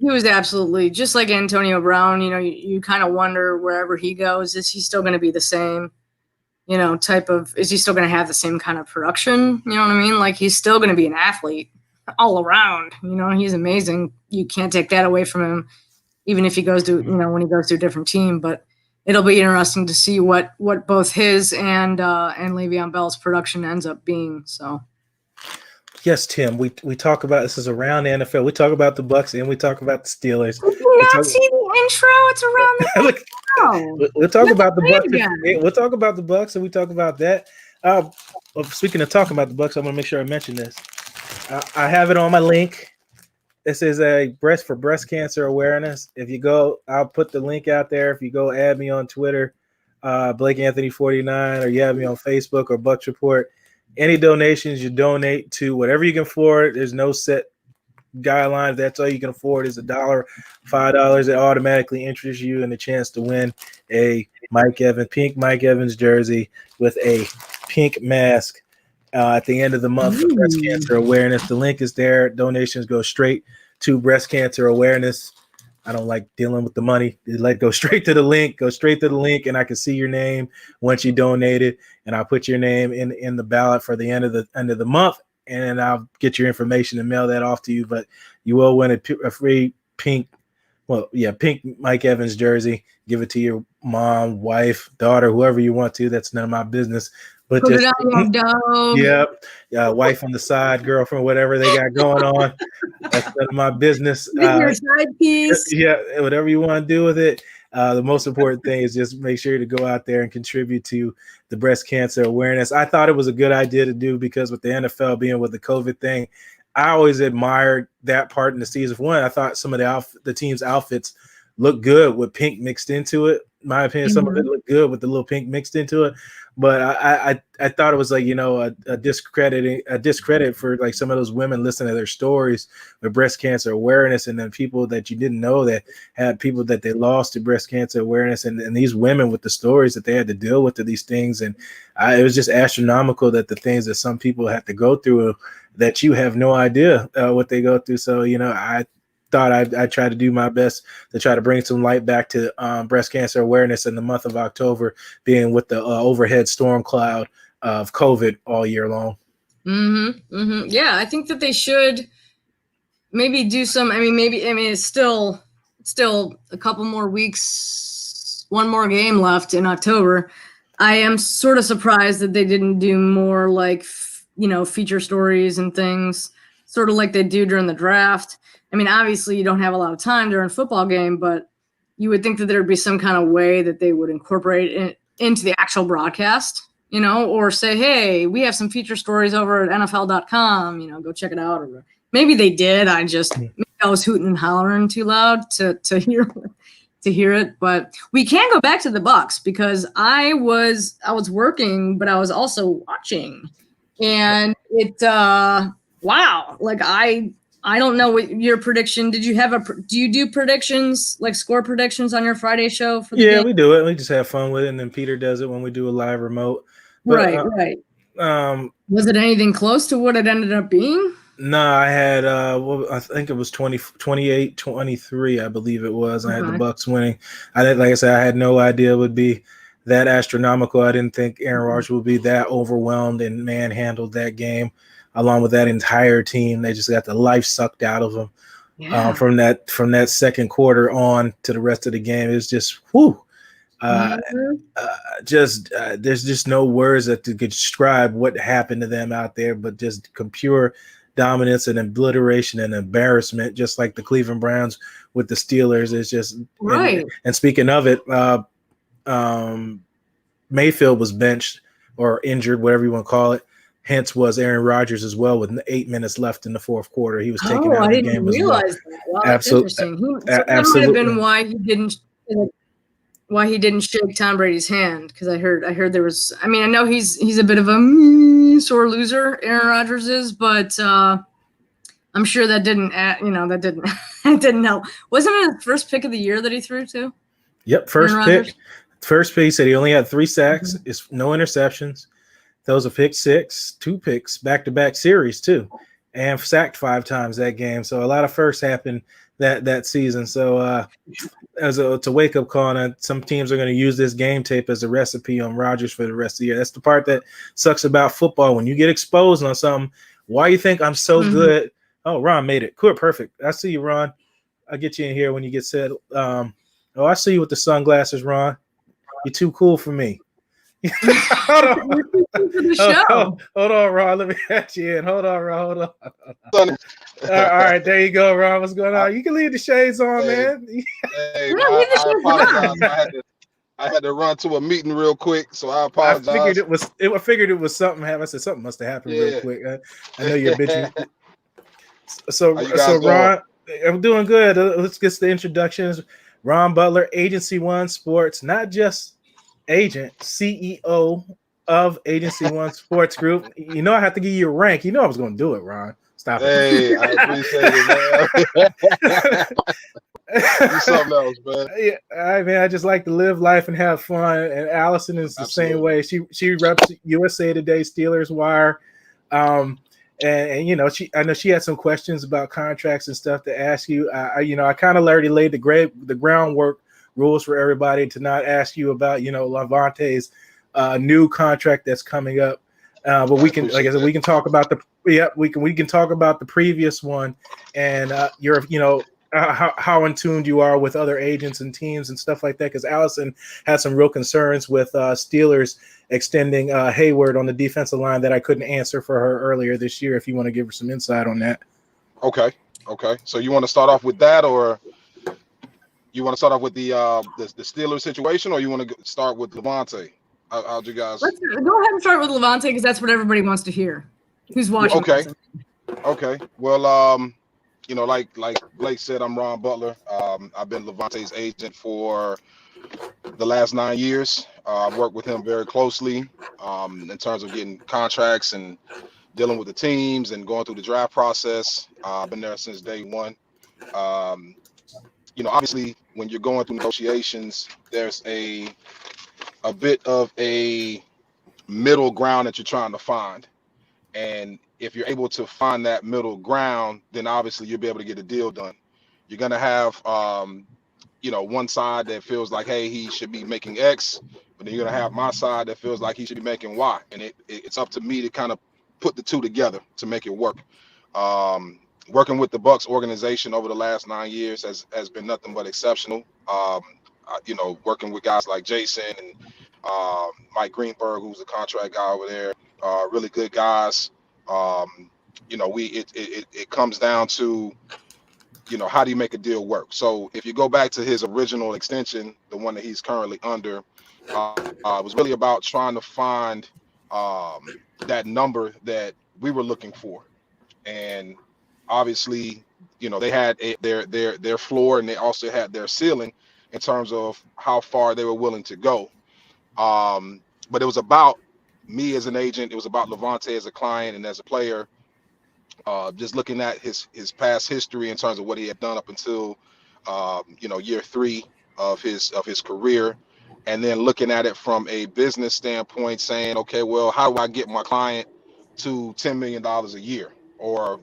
was absolutely just like Antonio Brown. You know, you kind of wonder wherever he goes, is he still going to be the same, you know, is he still going to have the same kind of production? You know what I mean? Like, he's still going to be an athlete all around. You know, he's amazing. You can't take that away from him, even if he goes to, you know, when he goes to a different team. But it'll be interesting to see what both his and Le'Veon Bell's production ends up being. So. Yes, Tim. We talk about this is around the NFL. We talk about the Bucs and we talk about the Steelers. Did you not see the intro? It's around the NFL. We'll talk about the Bucs. We'll talk about the Bucs and we talk about that. Speaking of talking about the Bucs, I'm gonna make sure I mention this. I have it on my link. This is a breast cancer awareness. If you go, I'll put the link out there. If you go, add me on Twitter, Blake Anthony 49, or you add me on Facebook or Bucs Report. Any donations you donate to whatever you can afford. There's no set guidelines. That's all you can afford is $1, $5. It automatically enters you in the chance to win a pink Mike Evans jersey with a pink mask at the end of the month for breast cancer awareness. The link is there. Donations go straight to breast cancer awareness. I don't like dealing with the money. Go straight to the link. Go straight to the link, and I can see your name once you donate it, and I'll put your name in the ballot for the end of the month, and I'll get your information and mail that off to you. But you will win a free pink Mike Evans jersey. Give it to your mom, wife, daughter, whoever you want to. That's none of my business. But put it on your dog. Wife on the side, girlfriend, whatever they got going on. That's none of my business. Your side piece. Yeah, whatever you want to do with it. The most important thing is just make sure to go out there and contribute to the breast cancer awareness. I thought it was a good idea to do because with the NFL being with the COVID thing, I always admired that part in the season. One, I thought some of the team's outfits looked good with pink mixed into it. In my opinion, some of it looked good with the little pink mixed into it. But I thought it was like, you know, a discredit for like some of those women listening to their stories with breast cancer awareness, and then people that you didn't know that had people that they lost to breast cancer awareness, and these women with the stories that they had to deal with to these things. And it was just astronomical that the things that some people have to go through that you have no idea what they go through. So, you know, I thought I'd try to do my best to try to bring some light back to breast cancer awareness in the month of October, being with the overhead storm cloud of COVID all year long. Yeah, I think that they should maybe do some. It's still a couple more weeks, one more game left in October. I am sort of surprised that they didn't do more like, you know, feature stories and things, sort of like they do during the draft. I mean, obviously you don't have a lot of time during a football game, but you would think that there'd be some kind of way that they would incorporate it into the actual broadcast, you know, or say, hey, we have some feature stories over at NFL.com, you know, go check it out. Or maybe they did. I was hooting and hollering too loud to hear it. But we can go back to the Bucs because I was working, but I was also watching, and it wow, like I don't know what your prediction. Did you have do you do predictions, like score predictions on your Friday show for the game? We do it. We just have fun with it, and then Peter does it when we do a live remote. But, right. Was it anything close to what it ended up being? No, I had I think it was 28-23, I believe it was. I had the Bucs winning. Like I said, I had no idea it would be that astronomical. I didn't think Aaron Rodgers would be that overwhelmed and manhandled that game. Along with that entire team, they just got the life sucked out of them from that second quarter on to the rest of the game. It's just there's just no words that could describe what happened to them out there, but just pure dominance and obliteration and embarrassment, just like the Cleveland Browns with the Steelers. It's just right. And speaking of it, Mayfield was benched or injured, whatever you want to call it. Hence was Aaron Rodgers as well with 8 minutes left in the fourth quarter. He was taken out of the game. I didn't realize that. Wow, absolutely. That might have been why he didn't shake Tom Brady's hand, because I heard there was. I mean, I know he's a bit of a sore loser, Aaron Rodgers is, but I'm sure that didn't, that didn't help. Wasn't it the first pick of the year that he threw too? Yep, first pick. First pick. He said he only had 3 sacks. Mm-hmm. It's no interceptions. Those a pick 6, 2 picks, back-to-back series too, and sacked 5 times that game. So a lot of firsts happened that season. So it's a wake-up call, and some teams are going to use this game tape as a recipe on Rodgers for the rest of the year. That's the part that sucks about football. When you get exposed on something, why you think I'm so good? Oh, Ron made it. Cool, perfect. I see you, Ron. I'll get you in here when you get set. I see you with the sunglasses, Ron. You're too cool for me. Hold on, Ron. Let me catch you in. Hold on, Ron. Hold on. All right, there you go, Ron. What's going on? You can leave the shades on, man. Hey, I apologize. I had to run to a meeting real quick, so I apologize. I figured it was something happened. I said something must have happened real quick. I know you're bitching. So Ron, I'm doing good. Let's get to the introductions. Ron Butler, Agency One Sports, not just agent, CEO of Agency One Sports Group. You know I have to give you a rank. You know I was going to do it, Ron. Stop it. Hey, I appreciate it, man. Do something else, man. Yeah, I just like to live life and have fun. And Allison is the same way. She reps USA Today, Steelers Wire. And I know she had some questions about contracts and stuff to ask you. I kind of already laid the groundwork rules for everybody to not ask you about Lavonte's new contract that's coming up. But we can, like I said, we can talk about we can talk about the previous one and how in tune you are with other agents and teams and stuff like that. Because Allison had some real concerns with Steelers extending Hayward on the defensive line that I couldn't answer for her earlier this year. If you want to give her some insight on that. Okay. So you want to start off with that, or you want to start off with the Steelers situation, or you want to start with Lavonte? How'd you guys? Let's go ahead and start with Lavonte because that's what everybody wants to hear. Who's watching? Okay. Well, like Blake said, I'm Ron Butler. I've been Lavonte's agent for the last 9 years. I've worked with him very closely in terms of getting contracts and dealing with the teams and going through the draft process. I've been there since day one. Obviously, when you're going through negotiations, there's a bit of a middle ground that you're trying to find. And if you're able to find that middle ground, then obviously you'll be able to get a deal done. You're going to have, one side that feels like, hey, he should be making X, but then you're going to have my side that feels like he should be making Y. And it's up to me to kind of put the two together to make it work. Working with the Bucs organization over the last 9 years has been nothing but exceptional. Working with guys like Jason and Mike Greenberg, who's a contract guy over there, really good guys. It comes down to, how do you make a deal work? So if you go back to his original extension, the one that he's currently under, it was really about trying to find that number that we were looking for. And obviously, they had their floor and they also had their ceiling in terms of how far they were willing to go. But it was about me as an agent. It was about Lavonte as a client and as a player. Just looking at his past history in terms of what he had done up until year 3 of his career, and then looking at it from a business standpoint, saying, okay, well, how do I get my client to $10 million a year, or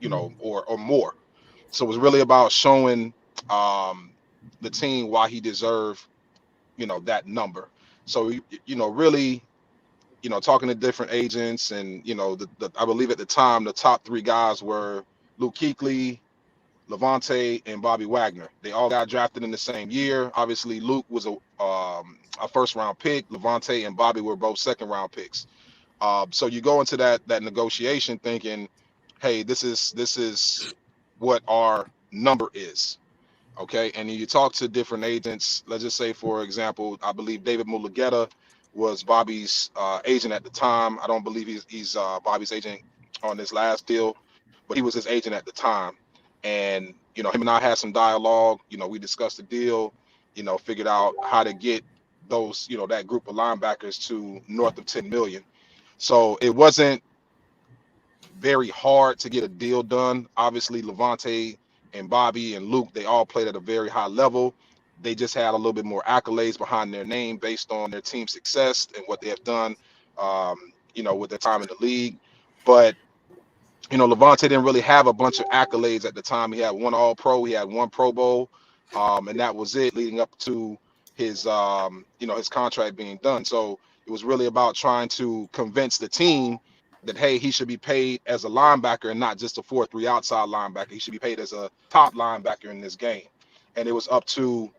or more? So it was really about showing the team why he deserved that number. So really, talking to different agents, and I believe at the time the top 3 guys were Luke Kuechly, Lavonte, and Bobby Wagner. They all got drafted in the same year. Obviously, Luke was a first-round pick. Lavonte and Bobby were both second-round picks. So you go into that negotiation thinking, hey, this is what our number is. Okay, and then you talk to different agents. Let's just say, for example, I believe David Mulugheta was Bobby's agent at the time. I don't believe he's Bobby's agent on this last deal, but he was his agent at the time. And him and I had some dialogue. We discussed the deal. Figured out how to get those that group of linebackers to north of 10 million. So it wasn't very hard to get a deal done. Obviously, Lavonte and Bobby and Luke, they all played at a very high level. They just had a little bit more accolades behind their name based on their team success and what they have done, with their time in the league. But Lavonte didn't really have a bunch of accolades at the time. He had one All-Pro, he had one Pro Bowl, and that was it leading up to his his contract being done. So it was really about trying to convince the team that, hey, he should be paid as a linebacker and not just a 4-3 outside linebacker. He should be paid as a top linebacker in this game. And it was up to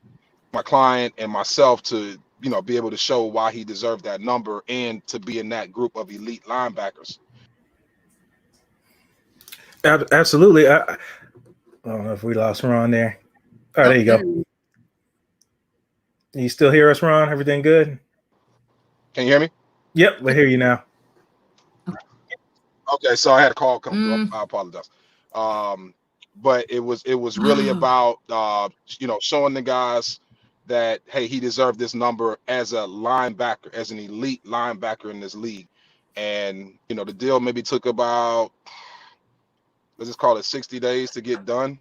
my client and myself to be able to show why he deserved that number and to be in that group of elite linebackers. Absolutely. I don't know if we lost Ron there. Oh, there you go. You still hear us, Ron? Everything good? Can you hear me? Yep, we hear you now. Okay, so I had a call come through. I apologize. But it was really about showing the guys that, hey, he deserved this number as a linebacker, as an elite linebacker in this league. And the deal maybe took about, let's just call it 60 days to get done.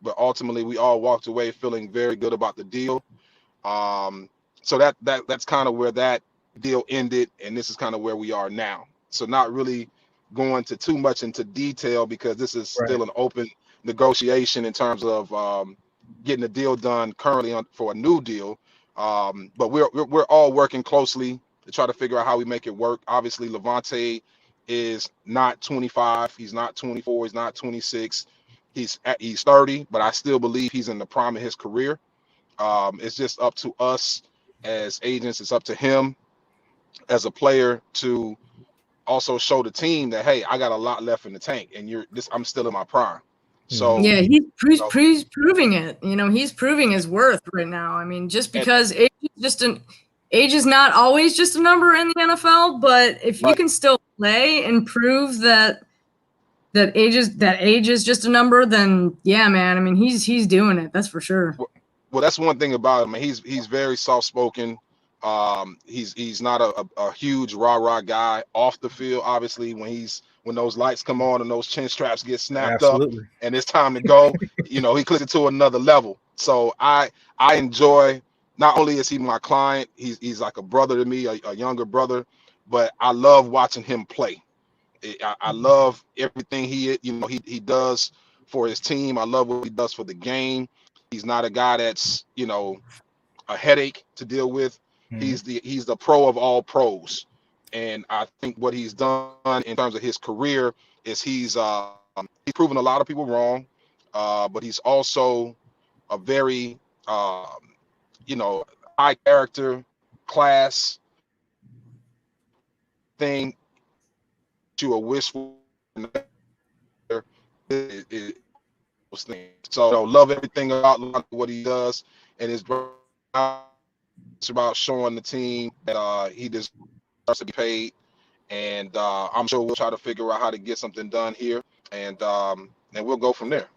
But ultimately, we all walked away feeling very good about the deal. So that's kind of where that deal ended, and this is kind of where we are now. So not really going to too much into detail because this is still an open negotiation in terms of getting a deal done currently for a new deal. But we're all working closely to try to figure out how we make it work. Obviously, Lavonte is not 25, he's not 24, he's not 26, he's 30, but I still believe he's in the prime of his career. It's just up to us as agents, it's up to him as a player to also show the team that, hey, I got a lot left in the tank, and I'm still in my prime. So yeah, he's proving it. He's proving his worth right now. I mean, just because age is not always just a number in the NFL, but if you can still play and prove that age is just a number, then yeah, man. I mean, he's doing it. That's for sure. Well, that's one thing about him. He's very soft-spoken. He's not a huge rah-rah guy off the field. Obviously, when those lights come on and those chin straps get snapped up and it's time to go, he clicks it to another level. So I enjoy, not only is he my client, he's like a brother to me, a younger brother, but I love watching him play. I love everything he does for his team. I love what he does for the game. He's not a guy that's a headache to deal with. He's the pro of all pros, and I think what he's done in terms of his career is he's proven a lot of people wrong, but he's also a very high character, class thing to a wish for. So love everything about what he does, and it's about showing the team that he deserves to be paid, and I'm sure we'll try to figure out how to get something done here, and we'll go from there.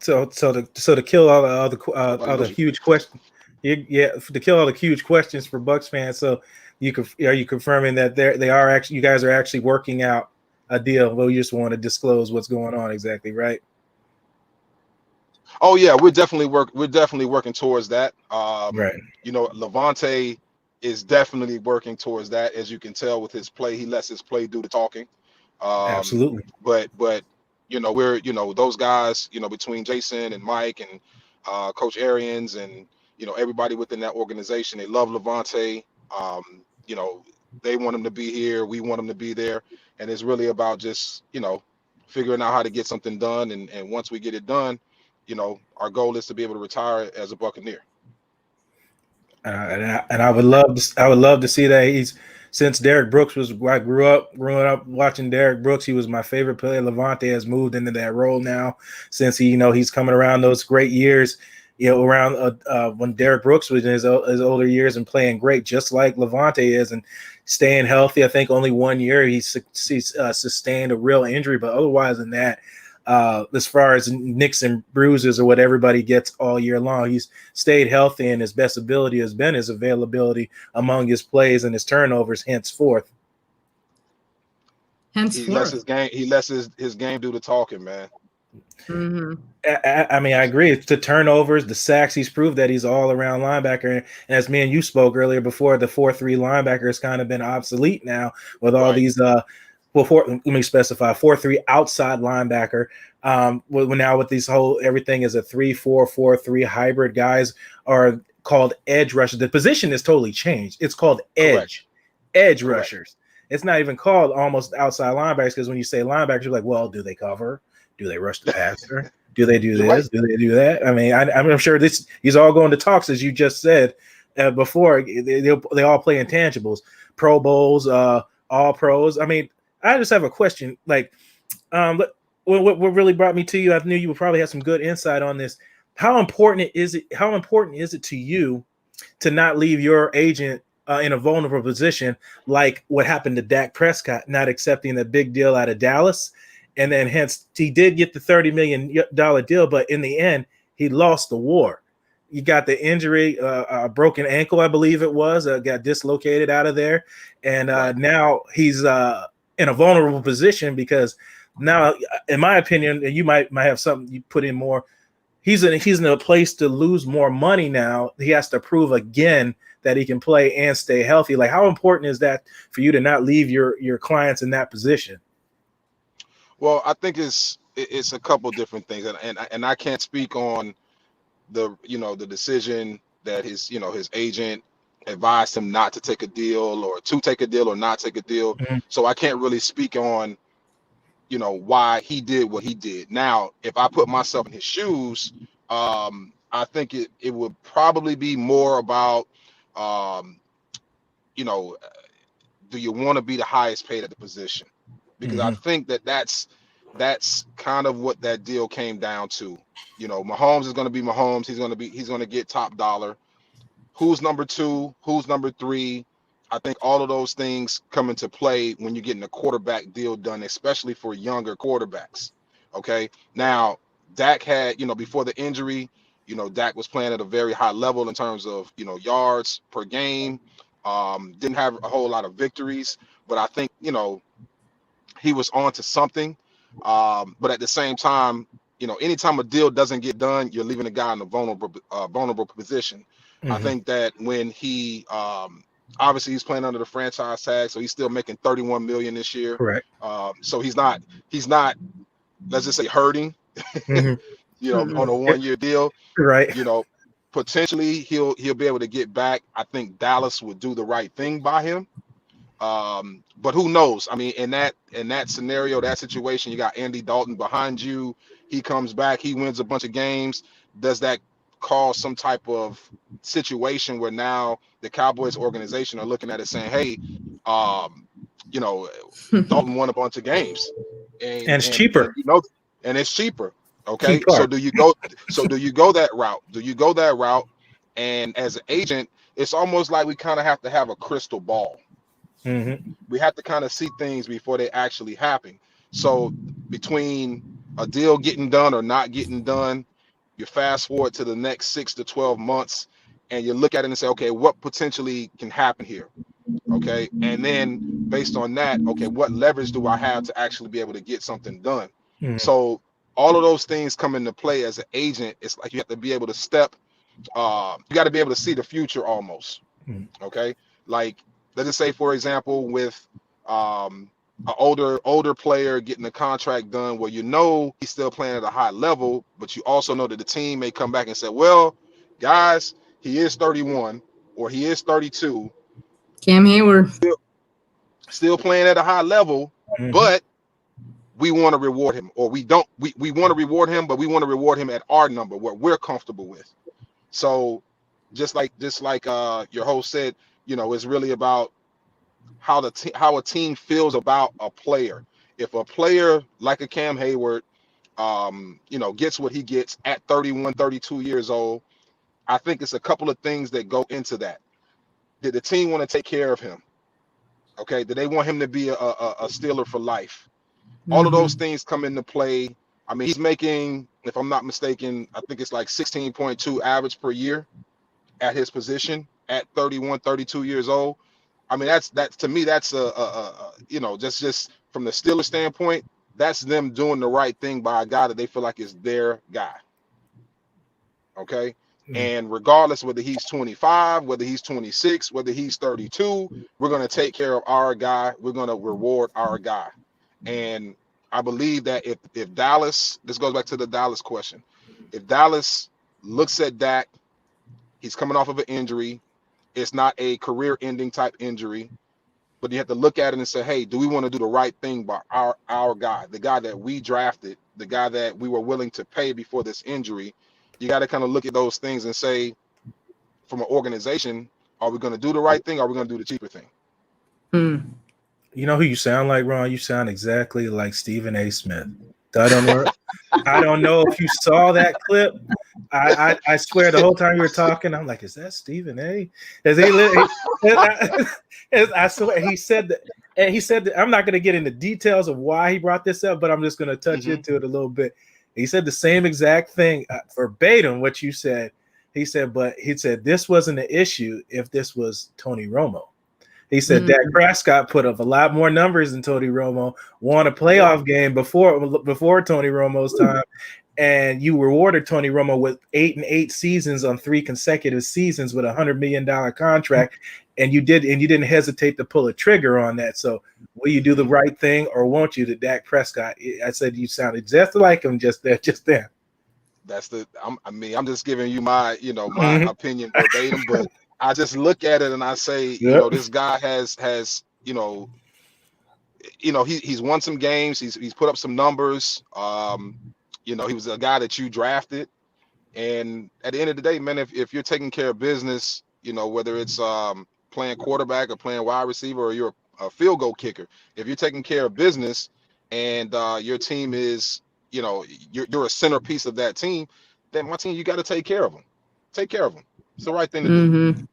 So to kill all the huge questions, to kill all the huge questions for Bucs fans. So are you confirming that you guys are actually working out a deal? Well, you just want to disclose what's going on exactly, right? Oh yeah, we're definitely working towards that. Right. Lavonte is definitely working towards that, as you can tell with his play. He lets his play do the talking. Absolutely. But we're those guys, between Jason and Mike and Coach Arians and everybody within that organization, they love Lavonte. They want him to be here, we want him to be there, and it's really about just figuring out how to get something done. And once we get it done, our goal is to be able to retire as a Buccaneer. And I would love to see that. Since Derrick Brooks I grew up watching Derrick Brooks. He was my favorite player. Lavonte has moved into that role now since he's coming around those great years, around when Derrick Brooks was in his older years and playing great, just like Lavonte is, and staying healthy. I think only 1 year he sustained a real injury, but otherwise than that, as far as nicks and bruises or what everybody gets all year long, he's stayed healthy, and his best ability has been his availability among his plays and his turnovers henceforth. henceforth. He lets his game do the talking, man. Mm-hmm. I mean, I agree. It's the turnovers, the sacks. He's proved that he's all around linebacker. And as me and you spoke earlier before, the 4-3 linebacker has kind of been obsolete now with all these. Let me specify 4-3 outside linebacker. Now with these everything is a 3-4-4-3 hybrid. Guys are called edge rushers. The position is totally changed. It's called edge rushers. It's not even called almost outside linebackers, because when you say linebackers, you're like, well, do they cover? Do they rush the passer? Do they do this? Do they do that? I mean, I'm sure he's all going to talks, as you just said before. They all play intangibles, Pro Bowls, all pros. I mean, I just have a question. Like, what really brought me to you? I knew you would probably have some good insight on this. How important is it to you to not leave your agent in a vulnerable position, like what happened to Dak Prescott, not accepting the big deal out of Dallas? And then hence he did get the $30 million deal, but in the end, he lost the war. You got the injury, a broken ankle, I believe it was, got dislocated out of there. And now he's in a vulnerable position, because now, in my opinion, and you might have something you put in more, he's in a place to lose more money now. He has to prove again that he can play and stay healthy. Like, how important is that for you to not leave your clients in that position? Well, I think it's a couple different things, and I can't speak on the decision that his agent advised him not to take a deal, or to take a deal or not take a deal. Mm-hmm. So I can't really speak on why he did what he did. Now, if I put myself in his shoes, I think it would probably be more about do you want to be the highest paid at the position? Because I think that's kind of what that deal came down to. Mahomes is going to be Mahomes. He's going to get top dollar. Who's number 2? Who's number 3? I think all of those things come into play when you're getting a quarterback deal done, especially for younger quarterbacks. Okay. Now, Dak had, before the injury, Dak was playing at a very high level in terms of, yards per game. Didn't have a whole lot of victories, but I think, he was on to something. But at the same time, anytime a deal doesn't get done, you're leaving a guy in a vulnerable position. Mm-hmm. I think that when he obviously he's playing under the franchise tag, so he's still making $31 million this year. Correct. So he's not, let's just say, hurting, mm-hmm. On a 1-year deal. Right. Potentially he'll be able to get back. I think Dallas would do the right thing by him. But who knows? I mean, in that scenario, that situation, you got Andy Dalton behind you. He comes back, he wins a bunch of games. Does that cause some type of situation where now the Cowboys organization are looking at it saying, hey, Dalton won a bunch of games, and it's cheaper, and it's cheaper. Okay, so do you go that route? Do you go that route? And as an agent, it's almost like we kind of have to have a crystal ball. Mm-hmm. We have to kind of see things before they actually happen. So between a deal getting done or not getting done, you fast forward to the next 6 to 12 months, and you look at it and say, okay, what potentially can happen here? Okay, and then based on that, okay, what leverage do I have to actually be able to get something done? Mm-hmm. So all of those things come into play as an agent. It's like you have to be able to you got to be able to see the future almost. Mm-hmm. Okay, like let's just say, for example, with an older player getting a contract done where he's still playing at a high level, but you also know that the team may come back and say, well, guys, he is 31 or he is 32. Cam Hayward. Still playing at a high level, mm-hmm. but we want to reward him, or we don't. We want to reward him, but we want to reward him at our number, what we're comfortable with. So just like your host said, it's really about how a team feels about a player. If a player like a Cam Hayward, gets what he gets at 31, 32 years old, I think it's a couple of things that go into that. Did the team want to take care of him? Okay. Did they want him to be a Steeler for life? Mm-hmm. All of those things come into play. I mean, he's making, if I'm not mistaken, I think it's like 16.2 average per year at his position at 31, 32 years old. I mean, that's to me, that's you know, just from the Steelers standpoint, that's them doing the right thing by a guy that they feel like is their guy. Okay. And regardless whether he's 25, whether he's 26, whether he's 32, we're going to take care of our guy. We're going to reward our guy. And I believe that if Dallas, this goes back to the Dallas question, if Dallas looks at Dak, he's coming off of an injury. It's not a career-ending type injury, but you have to look at it and say, hey, do we want to do the right thing by our guy, the guy that we drafted, the guy that we were willing to pay before this injury? You got to kind of look at those things and say, from an organization, are we going to do the right thing? Or are we going to do the cheaper thing? You know who you sound like, Ron? You sound exactly like Stephen A. Smith. I don't know if you saw that clip. I swear the whole time you were talking, I'm like, is that Stephen A? I swear he said that. And he said that, I'm not going to get into details of why he brought this up, but I'm just going to touch into it a little bit. He said the same exact thing, verbatim what you said. He said this wasn't an issue if this was Tony Romo. He said Dak Prescott put up a lot more numbers than Tony Romo, won a playoff game before Tony Romo's time, and you rewarded Tony Romo with 8-8 seasons on 3 consecutive seasons with $100 million contract, and you didn't hesitate to pull a trigger on that. So will you do the right thing or won't you? To Dak Prescott, I said you sounded just like him just then. That's I'm just giving you my my opinion verbatim, but I just look at it and I say, this guy has he's won some games, he's put up some numbers. He was a guy that you drafted, and at the end of the day, man, if you're taking care of business, whether it's playing quarterback or playing wide receiver or you're a field goal kicker, if you're taking care of business and your team is, you're a centerpiece of that team, then my team, you got to take care of them. Take care of them. It's the right thing to do.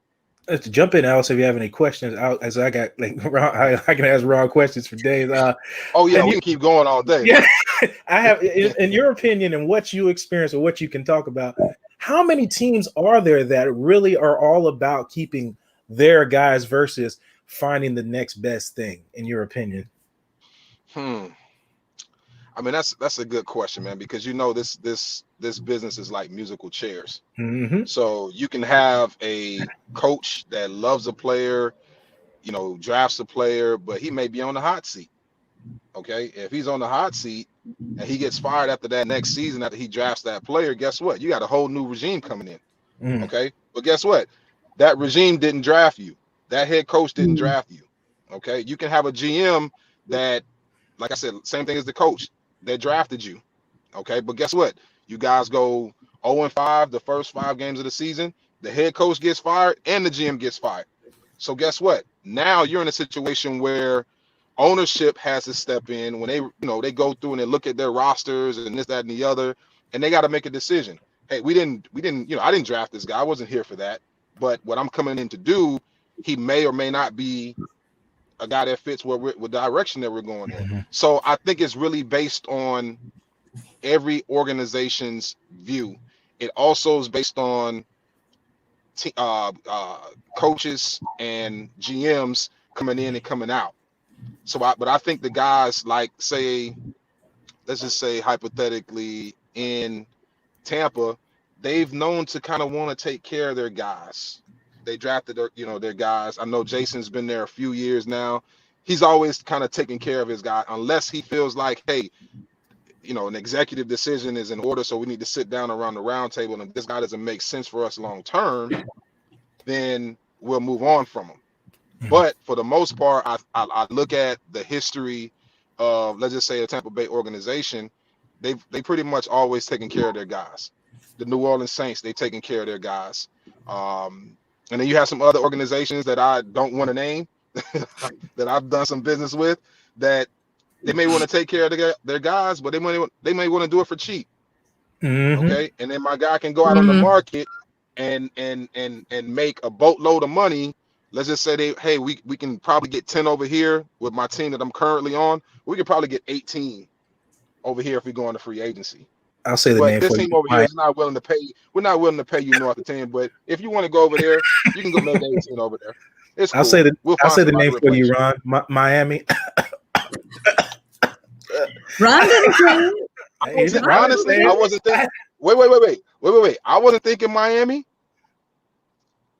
Let's jump in, Alice, if you have any questions. As I got I can ask Ron questions for days. We can keep going all day. Yeah, I have. In your opinion, and what you experience or what you can talk about, how many teams are there that really are all about keeping their guys versus finding the next best thing? In your opinion, I mean, that's a good question, man, because this business is like musical chairs. So you can have a coach that loves a player, drafts a player, but he may be on the hot seat. Okay, if he's on the hot seat and he gets fired after that next season after he drafts that player, guess what? You got a whole new regime coming in. Okay, but guess what? That regime didn't draft you. That head coach didn't draft you. Okay, you can have a GM that, like I said, same thing as the coach that drafted you. Okay, but guess what? You guys go 0-5 the first 5 games of the season. The head coach gets fired and the GM gets fired. So guess what? Now you're in a situation where ownership has to step in when they go through and they look at their rosters and this, that, and the other, and they got to make a decision. Hey, I didn't draft this guy. I wasn't here for that. But what I'm coming in to do, he may or may not be a guy that fits with the direction that we're going in. So I think it's really based on every organization's view. It also is based on coaches and GMs coming in and coming out. But I think the guys, like, let's just say hypothetically in Tampa, they've known to kind of want to take care of their guys. They drafted their guys. I know Jason's been there a few years now. He's always kind of taking care of his guy, unless he feels like, hey, an executive decision is in order, so we need to sit down around the round table, and if this guy doesn't make sense for us long term, then we'll move on from him. But for the most part, I look at the history of, let's just say, a Tampa Bay organization. They pretty much always taking care of their guys. The New Orleans Saints, they taking care of their guys. And then you have some other organizations that I don't want to name that I've done some business with, that they may want to take care of their guys, but they may want to do it for cheap. Okay, and then my guy can go out on the market and make a boatload of money. Let's just say we can probably get 10 over here with my team that I'm currently on. We could probably get 18 over here if we go on the free agency. I'll say the but name this for team you. over here is not willing to pay. We're not willing to pay you north of 10. But if you want to go over there, you can go make 18 over there. It's I'll cool. say the We'll I'll find say the somebody name to for you, replace Ron. Miami. Ron didn't say it. Honestly, I wasn't thinking. Wait. I wasn't thinking Miami,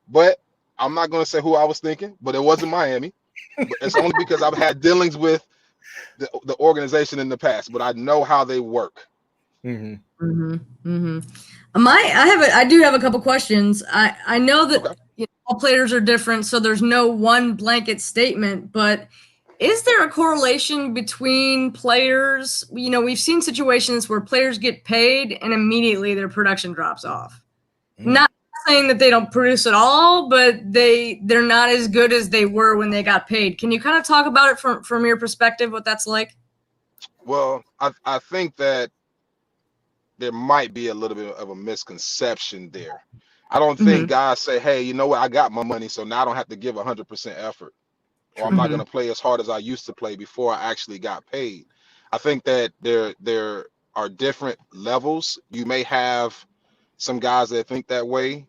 but I'm not going to say who I was thinking. But it wasn't Miami. But it's only because I've had dealings with the organization in the past. But I know how they work. Mm-hmm. Mm-hmm. Mm-hmm. I do have a couple questions. I know that Okay. all players are different, so there's no one blanket statement, but is there a correlation between players? We've seen situations where players get paid and immediately their production drops off. Not saying that they don't produce at all, but they're not as good as they were when they got paid. Can you kind of talk about it from your perspective, what that's like? Well, I think that there might be a little bit of a misconception there. I don't think guys say, hey, you know what? I got my money, so now I don't have to give 100% effort. Or I'm not going to play as hard as I used to play before I actually got paid. I think that there are different levels. You may have some guys that think that way.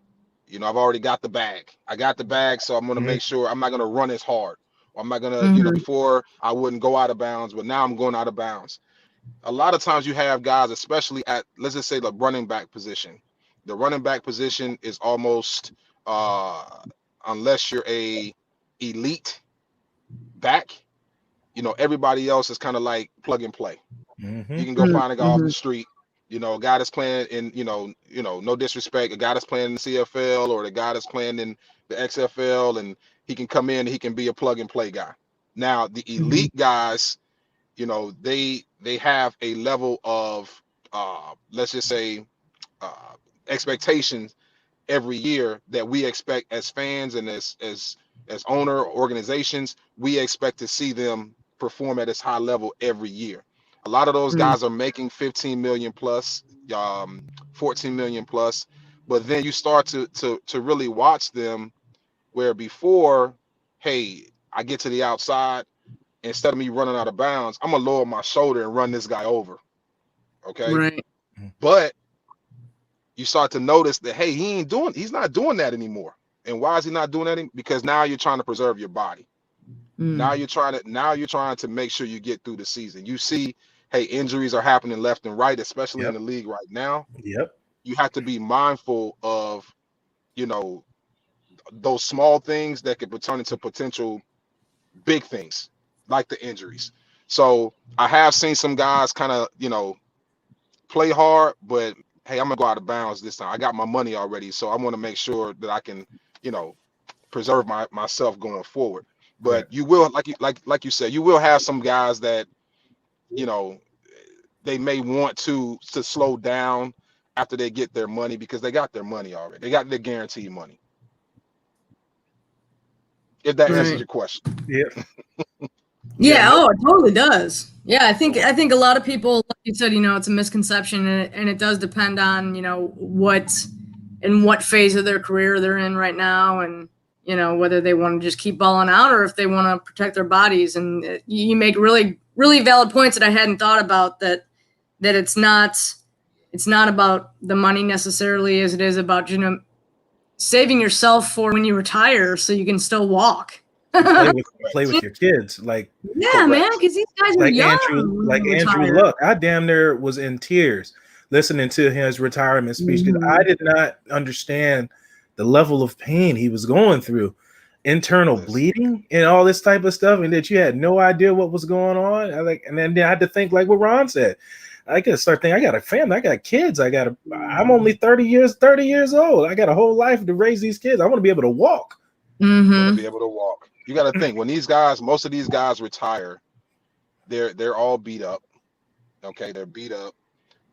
I've already got the bag. I got the bag, so I'm going to make sure I'm not going to run as hard. Or I'm not going to, before I wouldn't go out of bounds, but now I'm going out of bounds. A lot of times you have guys, especially at, let's just say, the running back position. The running back position is almost, unless you're a elite back, everybody else is kind of like plug and play. You can go find a guy off the street, a guy that's playing in, no disrespect, a guy that's playing in the CFL or the guy that's playing in the XFL, and he can come in and he can be a plug and play guy. Now, the elite guys, they have a level of, let's just say, expectations every year that we expect as fans and as owner organizations. We expect to see them perform at this high level every year. A lot of those guys are making 15 million plus, 14 million plus, but then you start to really watch them, where before, hey, I get to the outside, instead of me running out of bounds, I'm gonna lower my shoulder and run this guy over. Okay. Right. But you start to notice that, hey, he's not doing that anymore. And why is he not doing that? Because now you're trying to preserve your body. Now you're trying to make sure you get through the season. You see, hey, injuries are happening left and right, especially in the league right now. Yep. You have to be mindful of, those small things that could turn into potential big things, like the injuries. So I have seen some guys kind of, play hard, but hey, I'm gonna go out of bounds this time. I got my money already, so I want to make sure that I can, preserve myself going forward. But you will, like you said, you will have some guys that, they may want to slow down after they get their money, because they got their money already. They got their guaranteed money. If that answers your question. Yep. Yeah, it totally does. Yeah, I think a lot of people, like you said, it's a misconception, and it does depend on, what phase of their career they're in right now, and whether they want to just keep balling out or if they want to protect their bodies. And you make really, really valid points that I hadn't thought about, that it's not about the money necessarily, as it is about, saving yourself for when you retire so you can still walk. play with your kids, man, because these guys are young. Andrew Luck, I damn near was in tears listening to his retirement speech, because I did not understand the level of pain he was going through, internal bleeding and all this type of stuff, and that you had no idea what was going on. And then I had to think, like what Ron said. I gotta start thinking, I got a family, I got kids, I'm only 30 years old. I got a whole life to raise these kids. I want to be able to walk. Be able to walk. You got to think, when most of these guys retire, they're all beat up. Okay, they're beat up.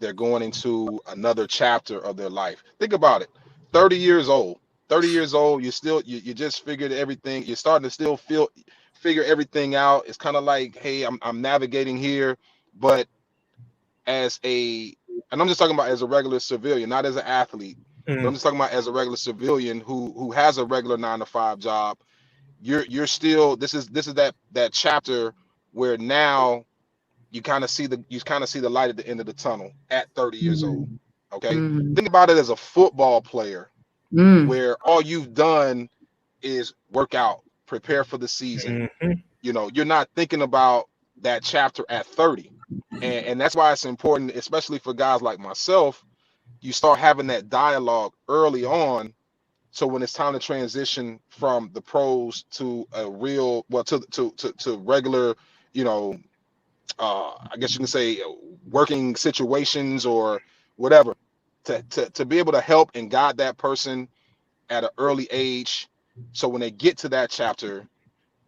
They're going into another chapter of their life. Think about it. 30 years old, you just figured everything. You're starting to still figure everything out. It's kind of like, hey, I'm navigating here, but and I'm just talking about as a regular civilian, not as an athlete. But I'm just talking about as a regular civilian who has a regular 9-to-5 job. You're still, this is that chapter where now you kind of see the light at the end of the tunnel at 30 years old. Okay. Think about it as a football player, where all you've done is work out, prepare for the season. Mm-hmm. You know, you're not thinking about that chapter at 30. And that's why it's important, especially for guys like myself, you start having that dialogue early on. So when it's time to transition from the pros to a real, well, to regular, you know, I guess you can say working situations or whatever, to be able to help and guide that person at an early age. So when they get to that chapter,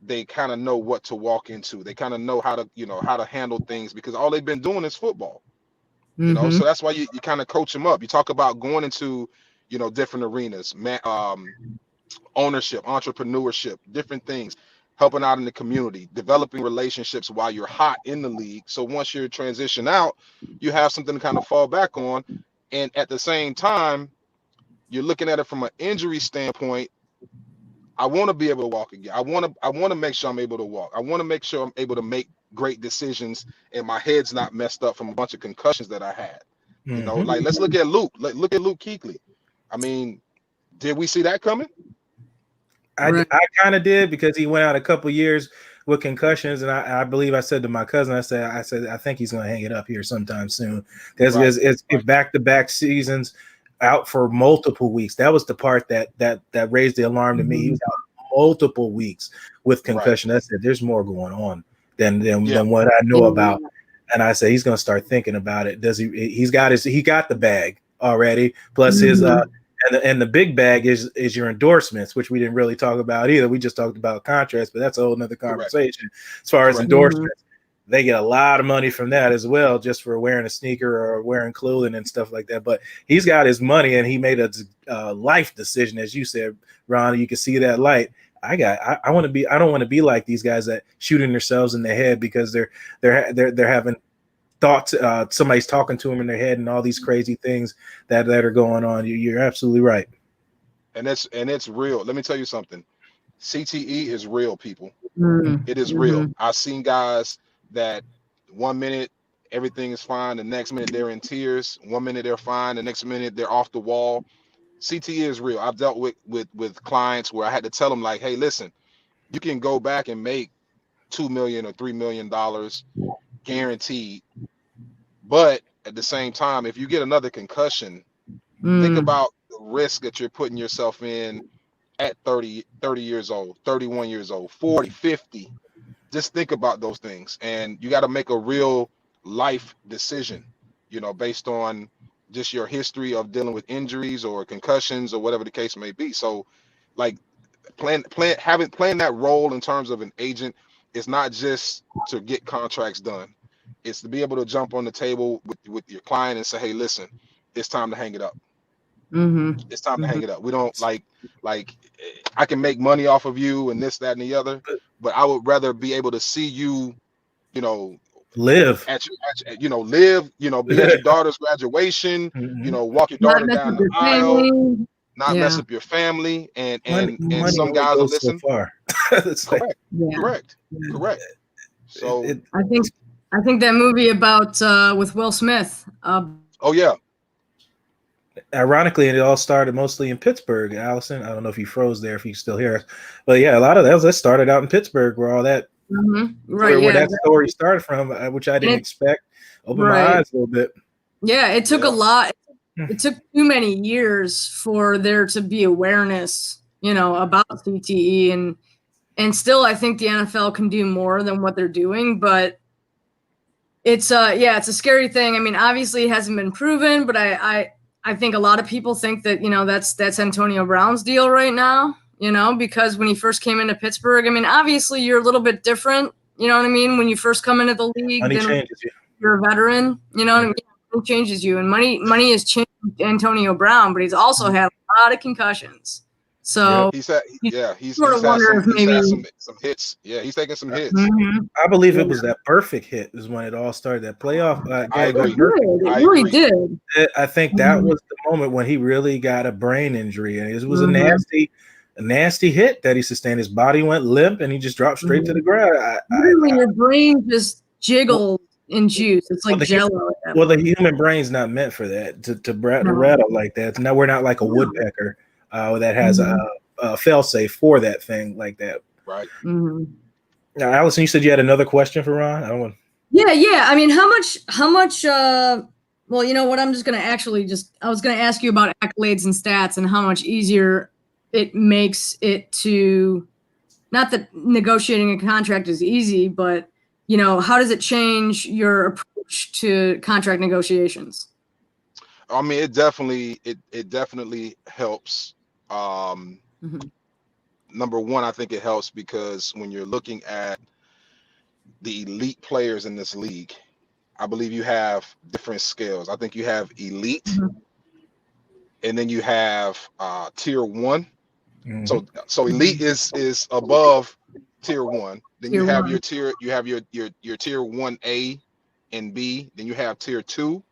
they kind of know what to walk into. They kind of know how to, you know, how to handle things, because all they've been doing is football, you know? So that's why you kind of coach them up. You talk about going into, you know, different arenas, ownership, entrepreneurship, different things, helping out in the community, developing relationships while you're hot in the league. So once you're transition out, you have something to kind of fall back on. And at the same time, you're looking at it from an injury standpoint. I want to be able to walk again. I want to make sure I'm able to walk. I want to make sure I'm able to make great decisions and my head's not messed up from a bunch of concussions that I had. Mm-hmm. You know, like let's look at Luke. Look at Luke Kuechly. I mean, did we see that coming? I kind of did, because he went out a couple years with concussions, and I believe I said to my cousin, I said I think he's going to hang it up here sometime soon, because it's back-to-back seasons out for multiple weeks. That was the part that raised the alarm to me. He was out multiple weeks with concussion. I said there's more going on than what I know about, and I said he's going to start thinking about it. Does he got the bag already, plus his and the big bag is your endorsements, which we didn't really talk about either. We just talked about contracts, but that's a whole nother conversation. As far as endorsements, they get a lot of money from that as well, just for wearing a sneaker or wearing clothing and stuff like that. But he's got his money, and he made a life decision, as you said, Ron. You can see that light. I want to be. I don't want to be like these guys that shooting themselves in the head because they're having thoughts, somebody's talking to them in their head, and all these crazy things that are going on. You're absolutely right. And it's real. Let me tell you something. CTE is real, people. It is real. I've seen guys that 1 minute everything is fine, the next minute they're in tears. 1 minute they're fine, the next minute they're off the wall. CTE is real. I've dealt with clients where I had to tell them, like, hey, listen, you can go back and make $2 million or $3 million guaranteed. But at the same time, if you get another concussion, think about the risk that you're putting yourself in at 30 years old, 31 years old, 40, 50. Just think about those things. And you got to make a real life decision, you know, based on just your history of dealing with injuries or concussions or whatever the case may be. So, like, playing that role in terms of an agent is not just to get contracts done. It's to be able to jump on the table with your client and say, hey, listen, it's time to hang it up. It's time to hang it up. We don't like I can make money off of you and this, that, and the other, but I would rather be able to see you, you know, live, be at your daughter's graduation, you know, walk your daughter down the aisle, not mess up your family, and some guys will listen. So far. Correct. So I think that movie about with Will Smith. Oh yeah. Ironically, it all started mostly in Pittsburgh. Allison, I don't know if you froze there, if you still hear us, but yeah, a lot of that started out in Pittsburgh, where all that, where that story started from, which I didn't expect. Opened my eyes a little bit. Yeah, it took a lot. It took too many years for there to be awareness, you know, about CTE, and still, I think the NFL can do more than what they're doing, but it's it's a scary thing. I mean, obviously, it hasn't been proven, but I think a lot of people think that, you know, that's Antonio Brown's deal right now, you know, because when he first came into Pittsburgh, I mean, obviously you're a little bit different, you know what I mean? When you first come into the league, money changes you. You're a veteran, you know what I mean? Money changes you, and money has changed Antonio Brown, but he's also had a lot of concussions. So he's had some hits. Yeah, he's taking some hits. I believe it was that perfect hit is when it all started. That playoff. I agree. It really did. I think that was the moment when he really got a brain injury, and it was a nasty hit that he sustained. His body went limp, and he just dropped straight to the ground. Your brain just jiggled in juice. It's like jello. The human brain's not meant for that to rattle like that. Now we're not like a woodpecker that has a fail safe for that thing like that. Right. Mm-hmm. Now, Allison, you said you had another question for Ron. I don't want. Yeah. I mean, how much, well, you know what, I'm just going to I was going to ask you about accolades and stats and how much easier it makes it to, not that negotiating a contract is easy, but, you know, how does it change your approach to contract negotiations? I mean, it definitely helps. Number one, I think it helps because when you're looking at the elite players in this league, I believe you have different scales. I think you have elite, and then you have tier one. Mm-hmm. So elite is above tier one. Then you have one. your tier, you have your tier 1A and B. Then you have tier two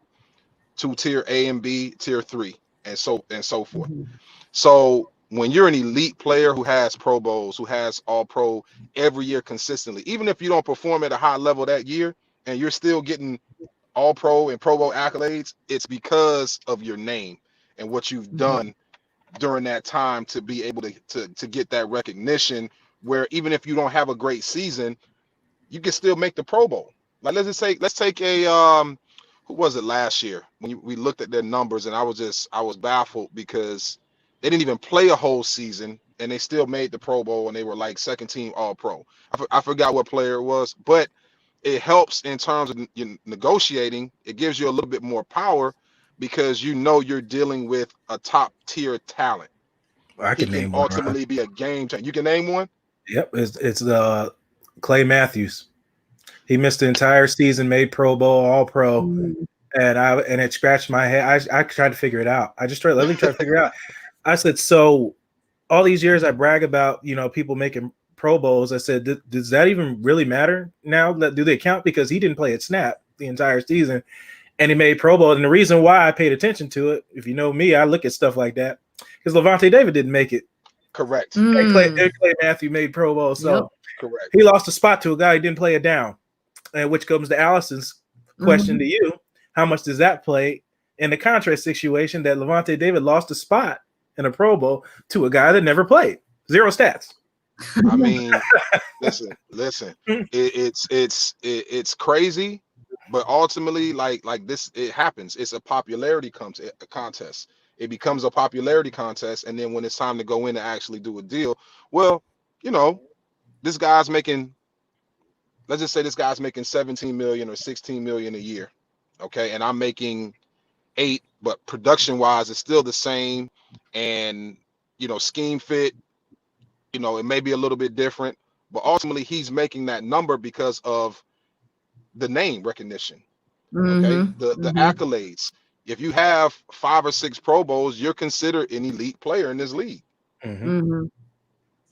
tier A and B, tier 3, and so forth. So when you're an elite player who has Pro Bowls, who has All Pro every year consistently, even if you don't perform at a high level that year, and you're still getting All Pro and Pro Bowl accolades, it's because of your name and what you've done during that time to be able to get that recognition, where even if you don't have a great season, you can still make the Pro Bowl. Like let's take a who was it last year when we looked at their numbers, and I was baffled because they didn't even play a whole season and they still made the Pro Bowl, and they were like second team All Pro. I forgot what player it was, but it helps in terms of negotiating. It gives you a little bit more power because you know you're dealing with a top tier talent. I can name one. Ultimately be a game changer. You can name one. Yep, it's Clay Matthews. He missed the entire season, made Pro Bowl, All Pro, and it scratched my head. I tried to figure it out. I just let me try to figure it out. I said, so all these years I brag about, you know, people making Pro Bowls. I said, does that even really matter now? Do they count? Because he didn't play a snap the entire season, and he made Pro Bowl. And the reason why I paid attention to it, if you know me, I look at stuff like that, because Lavonte David didn't make it. Correct. And Clay Matthew made Pro Bowl, so correct. He lost a spot to a guy who didn't play it down. And which comes to Allison's question to you: how much does that play in the contract situation that Lavonte David lost a spot in a Pro Bowl to a guy that never played? 0 stats. I mean, listen. It's crazy, but ultimately, like this, it happens. It's a popularity contest. It becomes a popularity contest, and then when it's time to go in and actually do a deal, well, you know, this guy's making. Let's just say this guy's making 17 million or 16 million a year, okay, and I'm making 8, but production wise, it's still the same, and you know, scheme fit, you know, it may be a little bit different, but ultimately he's making that number because of the name recognition, okay, the accolades. If you have 5 or 6 Pro Bowls, you're considered an elite player in this league.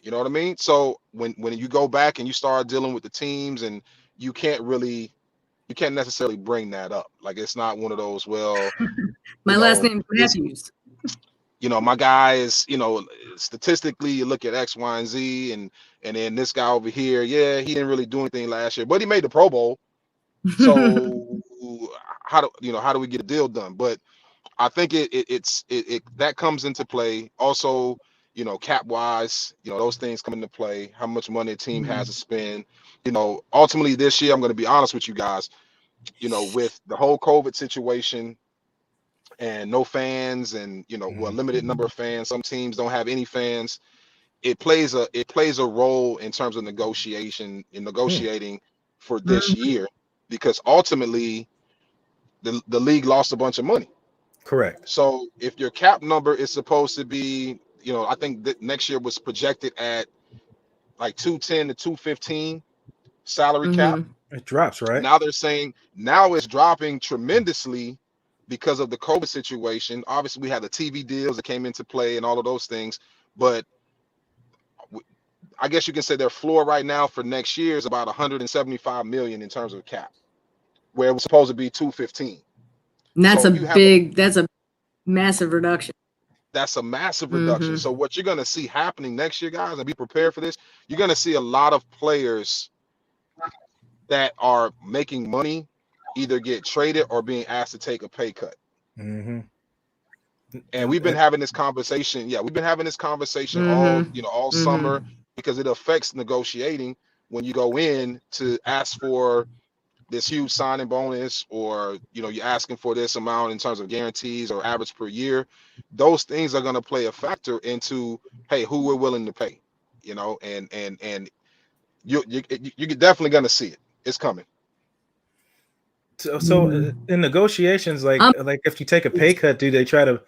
You know what I mean? So when you go back and you start dealing with the teams, and you can't necessarily bring that up. Like, it's not one of those, well, my last name is Matthews. You know, my guy is, you know, statistically you look at X, Y, and Z, and then this guy over here, yeah, he didn't really do anything last year, but he made the Pro Bowl. So how do we get a deal done? But I think it that comes into play. Also, you know, cap wise, you know, those things come into play. How much money a team has to spend. You know, ultimately this year, I'm going to be honest with you guys, you know, with the whole COVID situation and no fans, and, you know, well, limited number of fans. Some teams don't have any fans. It plays a role in terms of negotiating for this year, because ultimately the league lost a bunch of money. Correct. So if your cap number is supposed to be, you know, I think that next year was projected at like 210 to 215 salary cap. It drops, right? Now they're saying now it's dropping tremendously because of the COVID situation. Obviously, we had the TV deals that came into play and all of those things, but I guess you can say their floor right now for next year is about 175 million in terms of cap, where it was supposed to be 215. And that's that's a massive reduction. That's a massive reduction. So what you're going to see happening next year, guys, and be prepared for this, you're going to see a lot of players that are making money either get traded or being asked to take a pay cut. And we've been having this conversation. Yeah, we've been having this conversation all summer. because it affects negotiating when you go in to ask for this huge signing bonus, or you're asking for this amount in terms of guarantees or average per year. Those things are going to play a factor into, hey, who we're willing to pay, and you're definitely going to see it. It's coming. So in negotiations, like if you take a pay cut, do they try to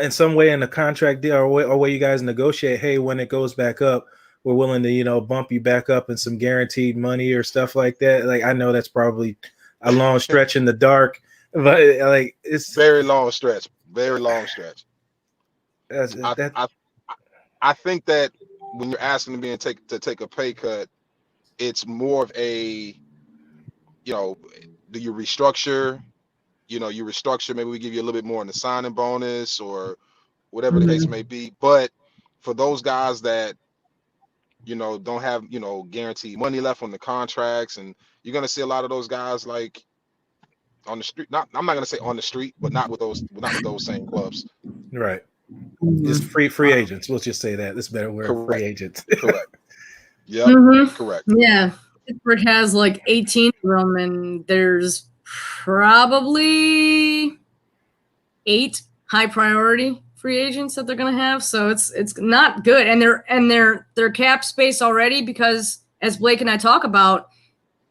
in some way in the contract deal or way you guys negotiate, hey, when it goes back up, we're willing to, bump you back up in some guaranteed money or stuff like that? Like, I know that's probably a long stretch in the dark, but like it's very long stretch. I think that when you're asking to take a pay cut, it's more of a, do you restructure? You restructure. Maybe we give you a little bit more in the signing bonus or whatever the case may be. But for those guys that don't have guaranteed money left on the contracts, and you're gonna see a lot of those guys like on the street. I'm not gonna say on the street, but not with those same clubs. Right. Just free agents. We'll just say that. This better word. Correct. Free agents. Correct. Yeah. Correct. Yeah. Pittsburgh has like 18 of them, and there's probably 8 high priority free agents that they're going to have. So it's not good. And their cap space already, because as Blake and I talk about,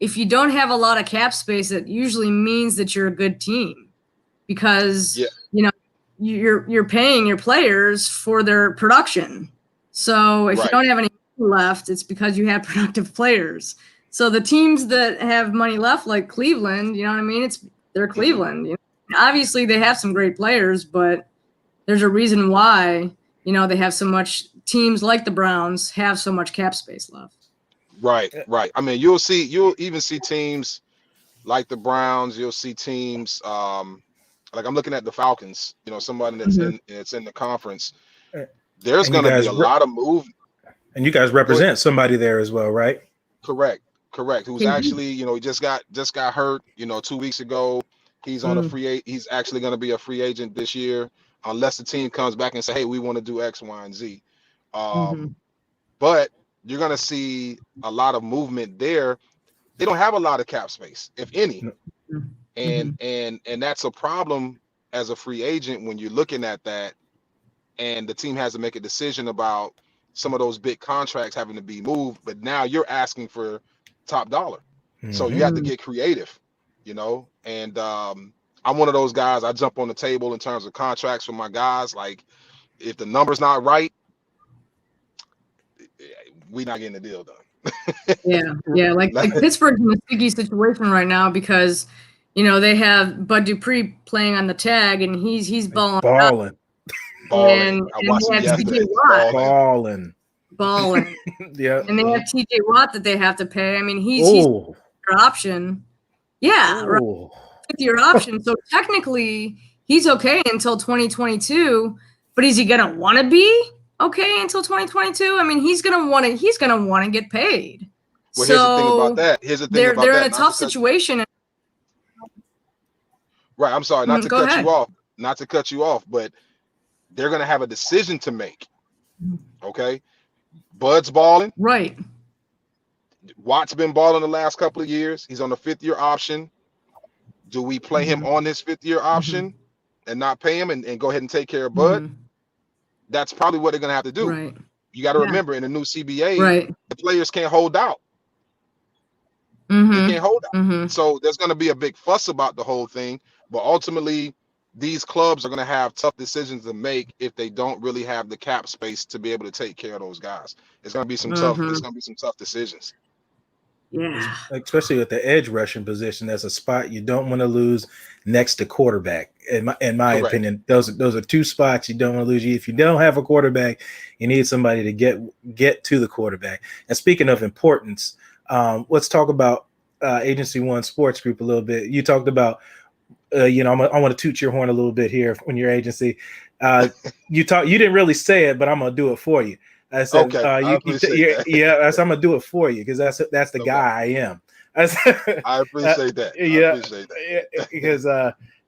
if you don't have a lot of cap space, it usually means that you're a good team, because you're paying your players for their production. So if you don't have any money left, it's because you have productive players. So the teams that have money left, like Cleveland, you know what I mean? They're Cleveland. Obviously they have some great players, but there's a reason why, they have so much. Teams like the Browns have so much cap space left. Right. I mean, you'll even see teams like the Browns. You'll see teams like I'm looking at the Falcons. Somebody that's in the conference. There's going to be a lot of movement. And you guys represent somebody there as well, right? Correct. Who's actually, he just got hurt, 2 weeks ago. He's on he's actually going to be a free agent this year, unless the team comes back and say, hey, we want to do X, Y, and Z. But you're going to see a lot of movement there. They don't have a lot of cap space, if any. And that's a problem as a free agent when you're looking at that, and the team has to make a decision about some of those big contracts having to be moved, but now you're asking for top dollar. So you have to get creative, and I'm one of those guys. I jump on the table in terms of contracts for my guys. Like, if the number's not right, we're not getting the deal done. Yeah. Like Pittsburgh's in a sticky situation right now because, they have Bud Dupree playing on the tag, and he's balling. And they have TJ Watt. Balling. Yeah. And they have TJ Watt that they have to pay. I mean, he's your option. Yeah, right. 5th-year option. So technically, he's okay until 2022. But is he gonna want to be okay until 2022? I mean, he's gonna want to get paid. Well, here's the thing about that. They're in a tough situation. Right. I'm sorry, not to cut you off, but they're gonna have a decision to make. Okay. Bud's balling. Right. Watt's been balling the last couple of years. He's on the 5th-year option. Do we play him on this 5th-year option and not pay him and go ahead and take care of Bud? That's probably what they're going to have to do. Right. You got to remember, in the new CBA, the players can't hold out. They can't hold out. So there's going to be a big fuss about the whole thing. But ultimately, these clubs are going to have tough decisions to make if they don't really have the cap space to be able to take care of those guys. It's going to be some tough. It's going to be some tough decisions. Yeah, especially with the edge rushing position, that's a spot you don't want to lose next to quarterback. In my opinion, those are 2 spots you don't want to lose. If you don't have a quarterback, you need somebody to get to the quarterback. And speaking of importance, let's talk about Agency One Sports Group a little bit. You talked about. I want to toot your horn a little bit here on your agency. You didn't really say it, but I'm gonna do it for you. I said, okay, I appreciate that. Yeah, I'm gonna do it for you because that's the guy I am. I appreciate that. Because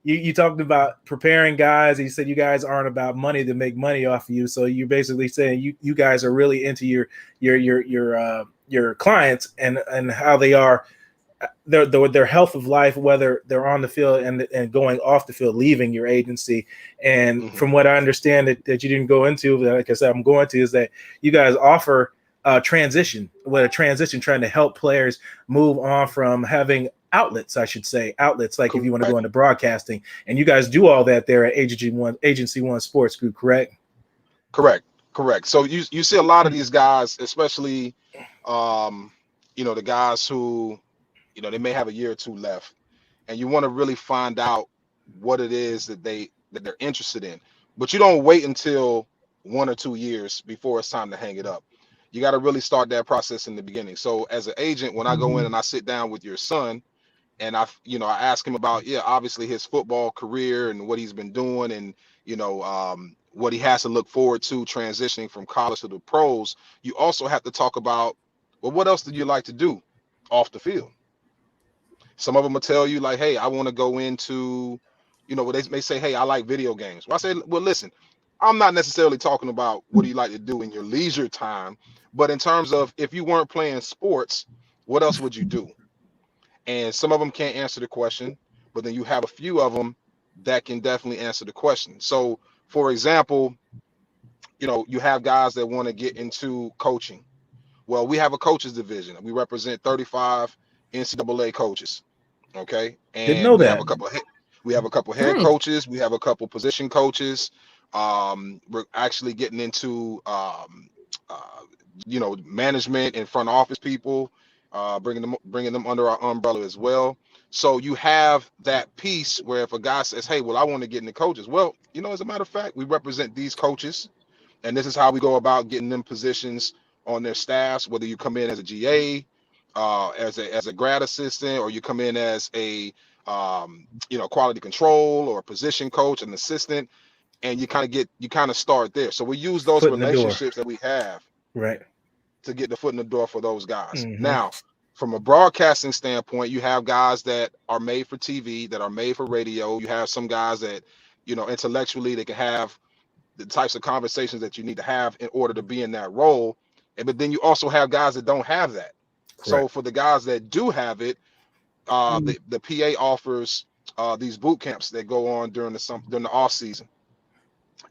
you talked about preparing guys. And you said you guys aren't about money to make money off of you. So you're basically saying you guys are really into your clients and how they are, their health of life, whether they're on the field and going off the field, leaving your agency. And from what I understand that you didn't go into, like I said, I'm going to, is that you guys offer transition, trying to help players move on from having outlets, like if you want to go into broadcasting, and you guys do all that there at Agency One Sports Group, correct? Correct. So you see a lot of these guys, especially, the guys who, they may have a year or two left, and you want to really find out what it is that they're interested in, but you don't wait until 1 or 2 years before it's time to hang it up. You got to really start that process in the beginning. So as an agent, when I go in and I sit down with your son, and I ask him about, obviously his football career and what he's been doing, and what he has to look forward to transitioning from college to the pros. You also have to talk about, well, what else do you like to do off the field? Some of them will tell you, like, hey, I want to go into, they may say, hey, I like video games. Well, I say, well, listen, I'm not necessarily talking about what do you like to do in your leisure time, but in terms of if you weren't playing sports, what else would you do? And some of them can't answer the question, but then you have a few of them that can definitely answer the question. So, for example, you have guys that want to get into coaching. Well, we have a coaches division. We represent 35 NCAA coaches. Okay, and didn't know that. We have a couple head coaches. We have a couple position coaches. We're actually getting into management and front office people, bringing them under our umbrella as well. So you have that piece where if a guy says, hey, well, I want to get into coaches. Well, as a matter of fact, we represent these coaches, and this is how we go about getting them positions on their staffs, whether you come in as a GA, as a grad assistant, or you come in as a quality control or position coach, an assistant, and you kind of start there. So we use those relationships that we have to get the foot in the door for those guys. Now, from a broadcasting standpoint, you have guys that are made for TV, that are made for radio. You have some guys that, intellectually they can have the types of conversations that you need to have in order to be in that role. But then you also have guys that don't have that. Correct. So for the guys that do have it, the PA offers these boot camps that go on during the off season.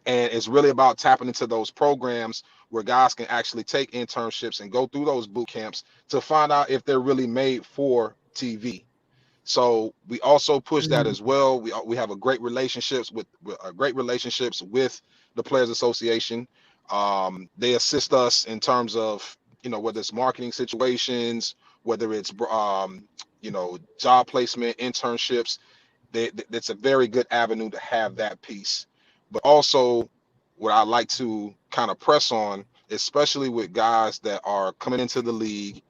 And it's really about tapping into those programs where guys can actually take internships and go through those boot camps to find out if they're really made for TV. So we also push that as well. We have a great relationships with the Players Association. They assist us in terms of whether it's marketing situations, whether it's job placement, internships. That's a very good avenue to have that piece. But also, what I like to kind of press on, especially with guys that are coming into the league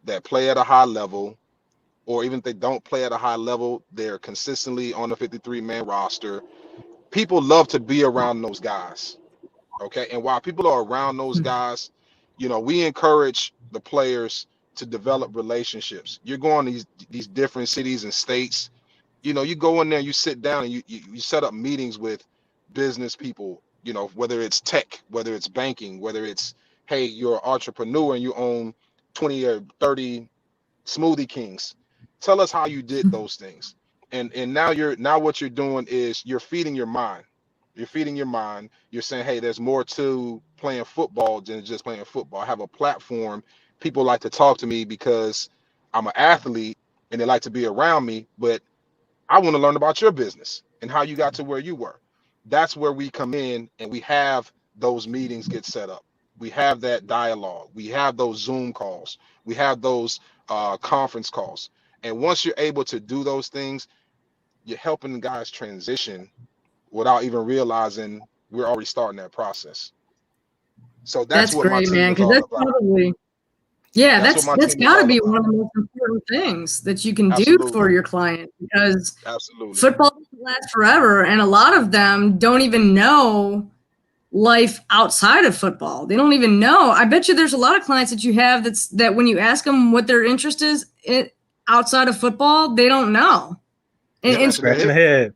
that play at a high level, or even if they don't play at a high level, they're consistently on the 53-man roster. People love to be around those guys. Okay. And while people are around those guys, we encourage the players to develop relationships. You're going to these different cities and states. You go in there, you sit down, and you set up meetings with business people, whether it's tech, whether it's banking, whether it's, hey, you're an entrepreneur and you own 20 or 30 Smoothie Kings. Tell us how you did those things. And now what you're doing is you're feeding your mind. You're saying, hey, there's more to playing football than just playing football. I have a platform. People like to talk to me because I'm an athlete and they like to be around me, but I want to learn about your business and how you got to where you were. That's where we come in, and we have those meetings get set up. We have that dialogue. We have those Zoom calls. We have those conference calls. And once you're able to do those things, you're helping guys transition without even realizing we're already starting that process. So that's what great, my team man. is all That's about. probably, that's got to be one of the most important things that you can do for your client, because football doesn't last forever, and a lot of them don't even know life outside of football. They don't even know. I bet you there's a lot of clients that you have that when you ask them what their interest is outside of football, they don't know. And scratching the head.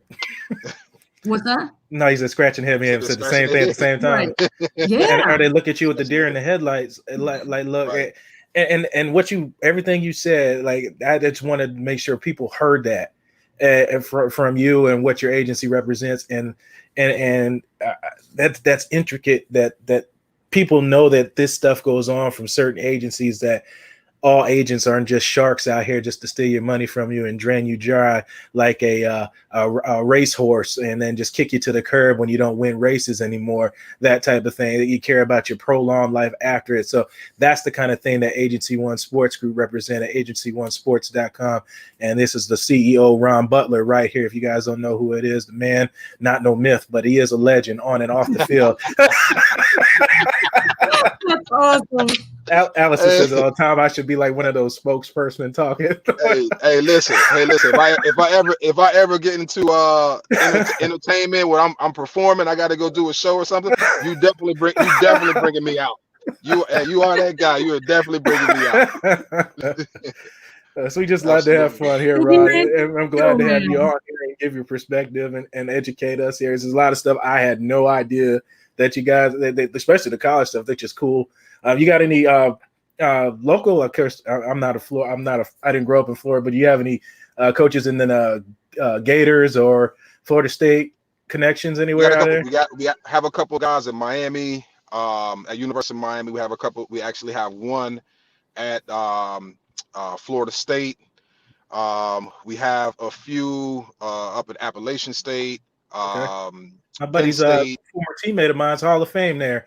What's that? No, he said scratching head. Man, said the same thing at the same time. Right. Yeah. Or they look at you with the deer in the headlights, and like look, right. and what everything you said, like I just wanted to make sure people heard that from you and what your agency represents, and that's intricate. That people know that this stuff goes on from certain agencies, that all agents aren't just sharks out here just to steal your money from you and drain you dry like a racehorse, and then just kick you to the curb when you don't win races anymore. That type of thing. That you care about your prolonged life after it. So that's the kind of thing that Agency One Sports Group represent at agency1sports.com. And this is the CEO, Ron Butler, right here. If you guys don't know who it is, the man, not no myth, but he is a legend on and off the field. That's awesome. Allison says all the time I should be like one of those spokesperson talking. hey, listen. If I ever get into entertainment where I'm performing, I got to go do a show or something. You definitely bringing me out. You are that guy. You are definitely bringing me out. So we just like to have fun here, Ron. And I'm glad to have you on here and give your perspective and educate us here. There's a lot of stuff I had no idea that you guys, especially the college stuff, that's just cool. You got any local? Of course, I didn't grow up in Florida, but do you have any coaches in the Gators or Florida State connections anywhere out there? We have a couple of guys in Miami, at University of Miami. We have a couple. We actually have one at Florida State. We have a few up at Appalachian State. Okay. My buddy's a former teammate of mine's Hall of Fame there.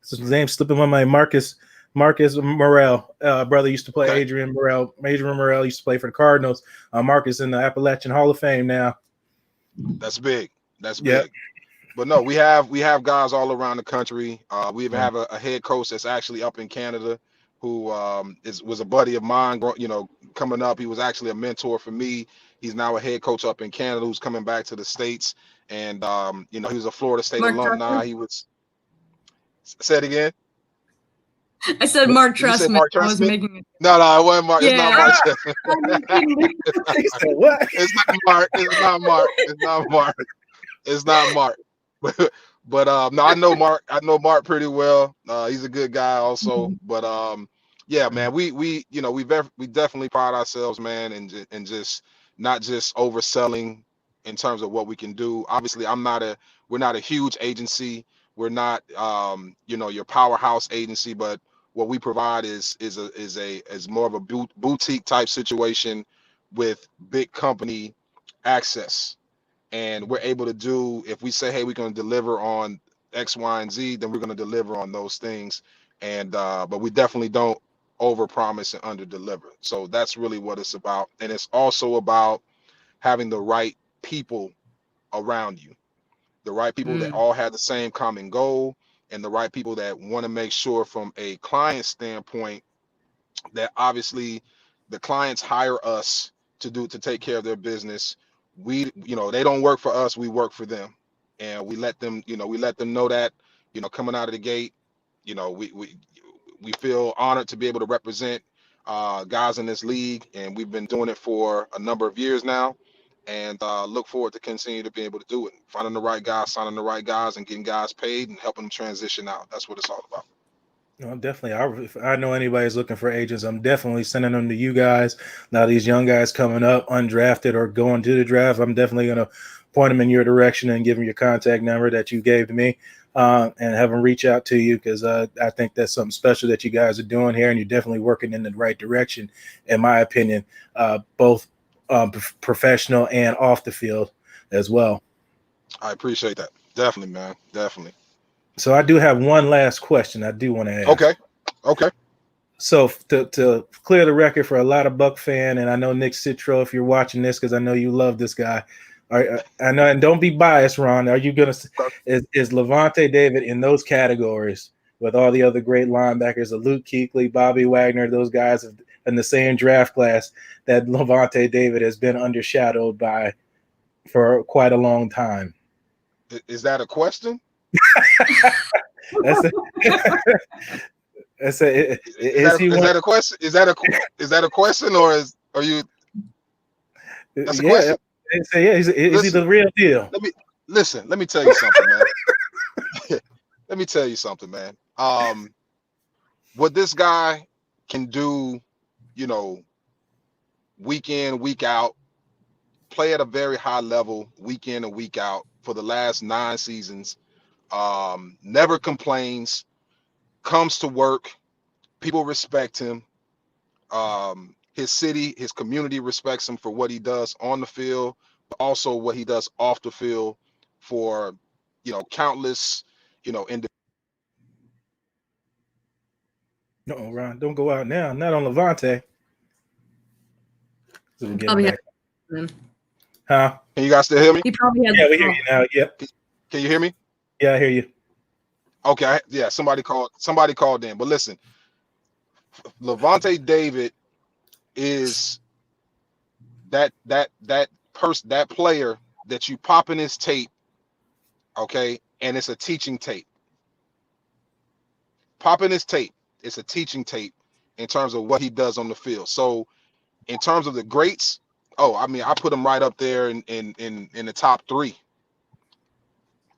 His name's slipping my mind. Marcus Morrell, brother used to play. Okay. Adrian Morrell used to play for the Cardinals. Marcus in the Appalachian Hall of Fame now. That's big. Big. But no, we have guys all around the country. We even have a head coach that's actually up in Canada, who was a buddy of mine. Coming up, he was actually a mentor for me. He's now a head coach up in Canada, who's coming back to the States. And he was a Florida State alumni. He was. Say it again. I said Mark Trustman. I was making it. No, it wasn't Mark. Yeah. It's not Mark. He said what? It's not Mark. It's not Mark. But no, I know Mark. I know Mark pretty well. He's a good guy also. Mm-hmm. But yeah, man, we definitely pride ourselves, man, and just not just overselling in terms of what we can do. Obviously, we're not a huge agency. We're not your powerhouse agency, but what we provide is more of a boutique type situation with big company access. And we're able to do, if we say, hey, we're going to deliver on X, Y, and Z, then we're going to deliver on those things. And but we definitely don't overpromise and underdeliver. So that's really what it's about. And it's also about having the right people around you. The right people that all have the same common goal, and the right people that want to make sure from a client standpoint that obviously the clients hire us to take care of their business. They don't work for us, we work for them. And we let them know that, coming out of the gate, we feel honored to be able to represent guys in this league, and we've been doing it for a number of years now. And look forward to continue to be able to do it. Finding the right guys, signing the right guys, and getting guys paid and helping them transition out. That's what it's all about. No, definitely. If I know anybody's looking for agents, I'm definitely sending them to you guys. Now, these young guys coming up, undrafted or going to the draft, I'm definitely going to point them in your direction and give them your contact number that you gave to me, and have them reach out to you, because I think that's something special that you guys are doing here, and you're definitely working in the right direction, in my opinion, both professional and off the field as well. I appreciate that. Definitely, man. Definitely. So I do have one last question I do want to ask. Okay. So to clear the record for a lot of Buck fan, and I know Nick Citro, if you're watching this, because I know you love this guy. I know, and don't be biased, Ron. Are you gonna is Lavonte David in those categories with all the other great linebackers, of Luke Kuechly, Bobby Wagner, those guys in the same draft class, that Lavonte David has been undershadowed by for quite a long time? Is that a question? Is that a question? Is that a question, or are you? That's a question. Is he the real deal? Let me tell you something, man. Let me tell you something, man. What this guy can do, week in, week out, play at a very high level, week in and week out for the last 9 seasons. Never complains, comes to work. People respect him. His city, his community respects him for what he does on the field, but also what he does off the field for, countless, No, Ron, don't go out now. Not on Lavonte. So we'll get back. Huh? Can you guys still hear me? He probably had. Yeah, we hear you now. Yep. Can you hear me? Yeah, I hear you. Okay. Yeah. Somebody called in. But listen, Lavonte David is that player that you pop in his tape, okay, and it's a teaching tape. Pop in his tape, it's a teaching tape in terms of what he does on the field. So in terms of the greats, I put him right up there in the top 3.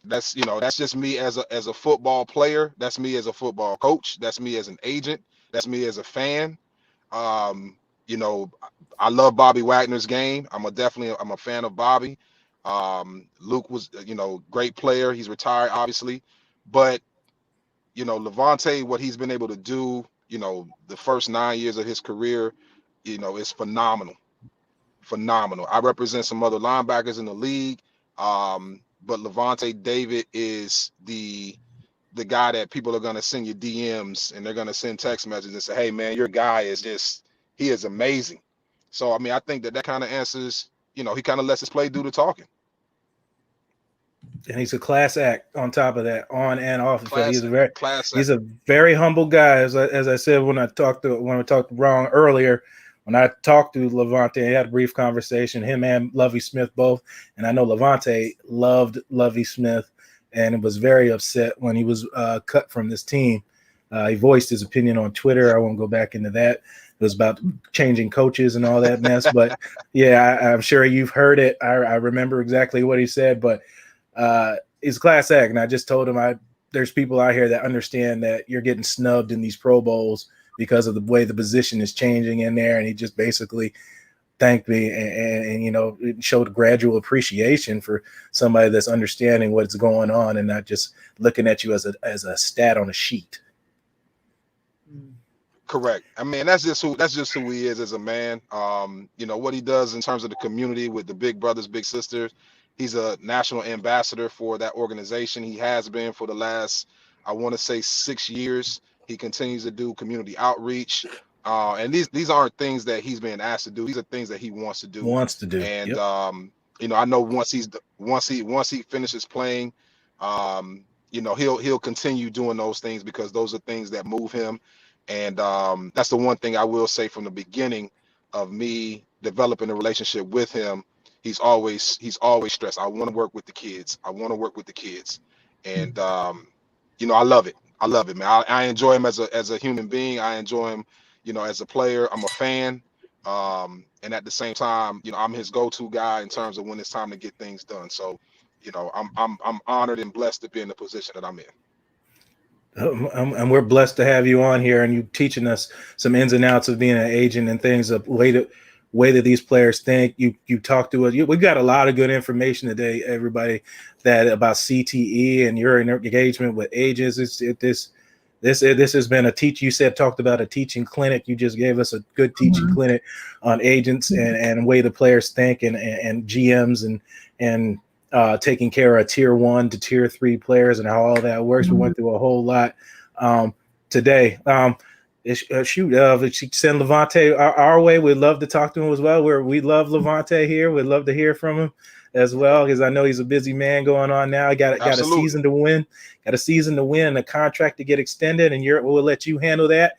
That's just me as a football player. That's me as a football coach. That's me as an agent. That's me as a fan. I love Bobby Wagner's game. I'm a fan of Bobby. Luke was, great player. He's retired, obviously, but Lavonte, what he's been able to do, the first 9 years of his career, is phenomenal. I represent some other linebackers in the league, but Lavonte David is the guy that people are going to send you DMs and they're going to send text messages and say, hey man, your guy he is amazing. So, I think that kind of answers, he kind of lets his play do the talking. And he's a class act on top of that, on and off the field. He's a act. very humble guy. As I said, when we talked to Ron earlier, when I talked to Lavonte, I had a brief conversation, him and Lovie Smith both. And I know Lavonte loved Lovie Smith and was very upset when he was cut from this team. He voiced his opinion on Twitter. I won't go back into that. It was about changing coaches and all that mess. But yeah, I'm sure you've heard it. I remember exactly what he said, but he's a class act. And I just told him there's people out here that understand that you're getting snubbed in these Pro Bowls because of the way the position is changing in there. And he just basically thanked me and showed a gradual appreciation for somebody that's understanding what's going on and not just looking at you as a stat on a sheet. Correct. That's just who he is as a man. What he does in terms of the community with the big brothers, big sisters. He's a national ambassador for that organization. He has been for the last, I want to say 6 years. He continues to do community outreach. And these aren't things that he's being asked to do. These are things that he wants to do. And yep. I know once he finishes playing, he'll continue doing those things because those are things that move him. And that's the one thing I will say from the beginning of me developing a relationship with him. He's always stressed, I want to work with the kids. And I love it. Man. I enjoy him as a human being. I enjoy him, as a player. I'm a fan. And at the same time, I'm his go-to guy in terms of when it's time to get things done. So, I'm honored and blessed to be in the position that I'm in. And we're blessed to have you on here and you teaching us some ins and outs of being an agent and things, the way that these players think. You talk to us. We got a lot of good information today, everybody, about CTE and your engagement with agents. This has been talked about a teaching clinic. You just gave us a good teaching clinic on agents and way the players think and GMs and taking care of tier 1 to tier 3 players and how all that works. We went through a whole lot today. If you send Lavonte our way, we'd love to talk to him as well. We love Lavonte here. We'd love to hear from him as well, because I know he's a busy man going on now. He got a season to win, a contract to get extended, and we'll let you handle that.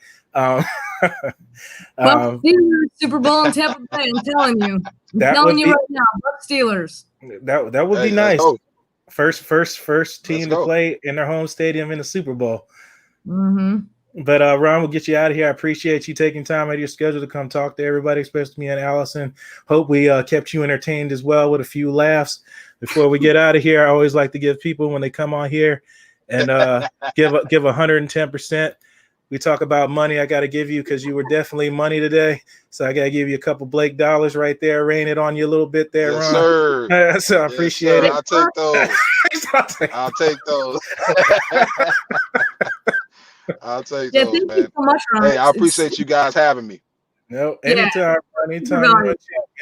Super Bowl in Tampa Bay, I'm telling you. I'm telling you right now, Bucs Steelers. That would be nice. First team to play in their home stadium in the Super Bowl. But Ron, we'll get you out of here. I appreciate you taking time out of your schedule to come talk to everybody, especially me and Allison. Hope we kept you entertained as well with a few laughs. Before we get out of here, I always like to give people when they come on here and give 110%. We talk about money. I got to give you because you were definitely money today. So I got to give you a couple Blake dollars right there. Rain it on you a little bit there, Yes, Ron. sir. So I appreciate it. I'll take those. I'll take those. I'll take those, thank man. you so much, Ron. Hey, I appreciate you guys having me. No, anytime, anytime.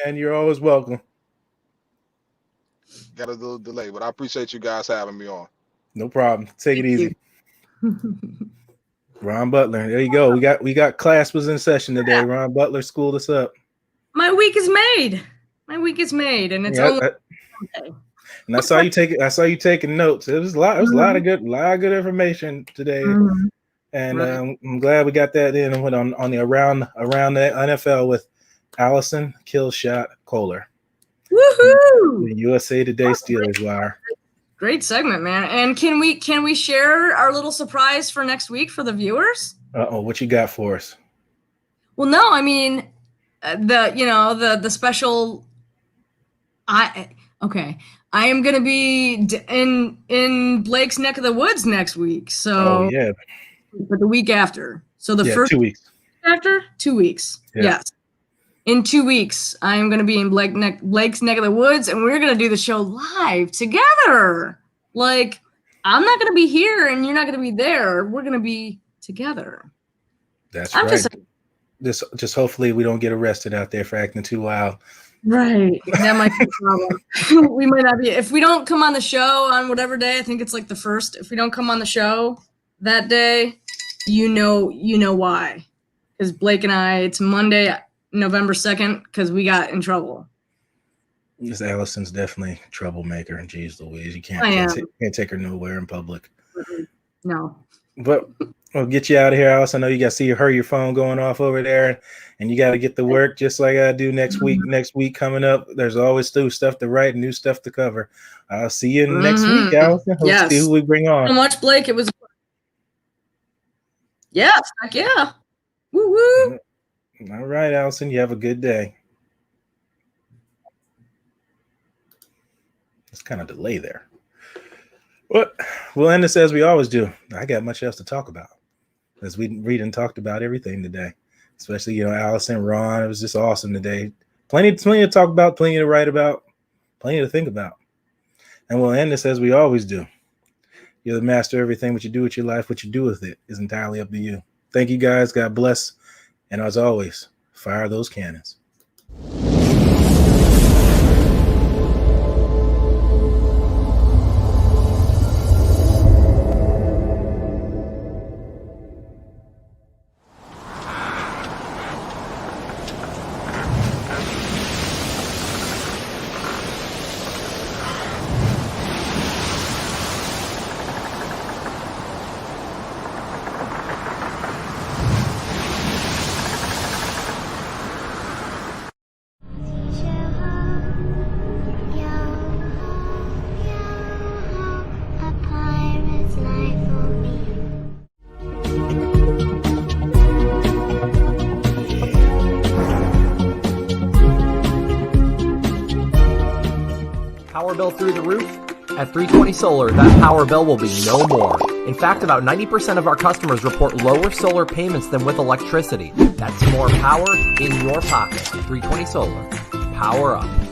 And you're always welcome. Got a little delay, but I appreciate you guys having me on. No problem. Take it easy. Ron Butler. There you go. We got class was in session today. Yeah. Ron Butler schooled us up. My week is made. And it's only Sunday. And I saw you taking notes. It was a lot. It was a lot of good information today. Mhm. And Right. I'm glad we got that in and went on the around the NFL with Allison Koehler. Woohoo! The USA Today Steelers wire. Great segment, man. And can we share our little surprise for next week for the viewers? What you got for us? Well, no, I mean the special. I am gonna be in Blake's neck of the woods next week. So but the week after. So the first 2 weeks after 2 weeks. Yeah. Yes. In 2 weeks, I am going to be in Blake's neck of the woods, and we're going to do the show live together. Like, I'm not going to be here, and you're not going to be there. We're going to be together. That's right. Just hopefully we don't get arrested out there for acting too wild. Right. That might be a problem. We might not be. If we don't come on the show on whatever day, I think it's like the 1st. If we don't come on the show that day, you know why. Because Blake and I, it's Monday, November 2nd, because we got in trouble. This Allison's definitely a troublemaker, and geez Louise, you can't take her nowhere in public. No. But we'll get you out of here, Allison. I know you got to see your phone going off over there, and you got to get to work just like I do next week. Next week coming up, there's always new stuff to write and new stuff to cover. I'll see you next week, Allison. Let's see who we bring on. So much, Blake. It was. Yes. Heck yeah. Woo woo. All right, Allison. You have a good day. It's kind of delay there. But we'll end this as we always do. I got much else to talk about as we read and talked about everything today, especially, Allison, Ron. It was just awesome today. Plenty to talk about, plenty to write about, plenty to think about. And we'll end this as we always do. You're the master of everything. What you do with your life, what you do with it is entirely up to you. Thank you, guys. God bless. And as always, fire those cannons. Power bill through the roof? At 320 Solar, that power bill will be no more. In fact, about 90% of our customers report lower solar payments than with electricity. That's more power in your pocket. 320 Solar. Power up.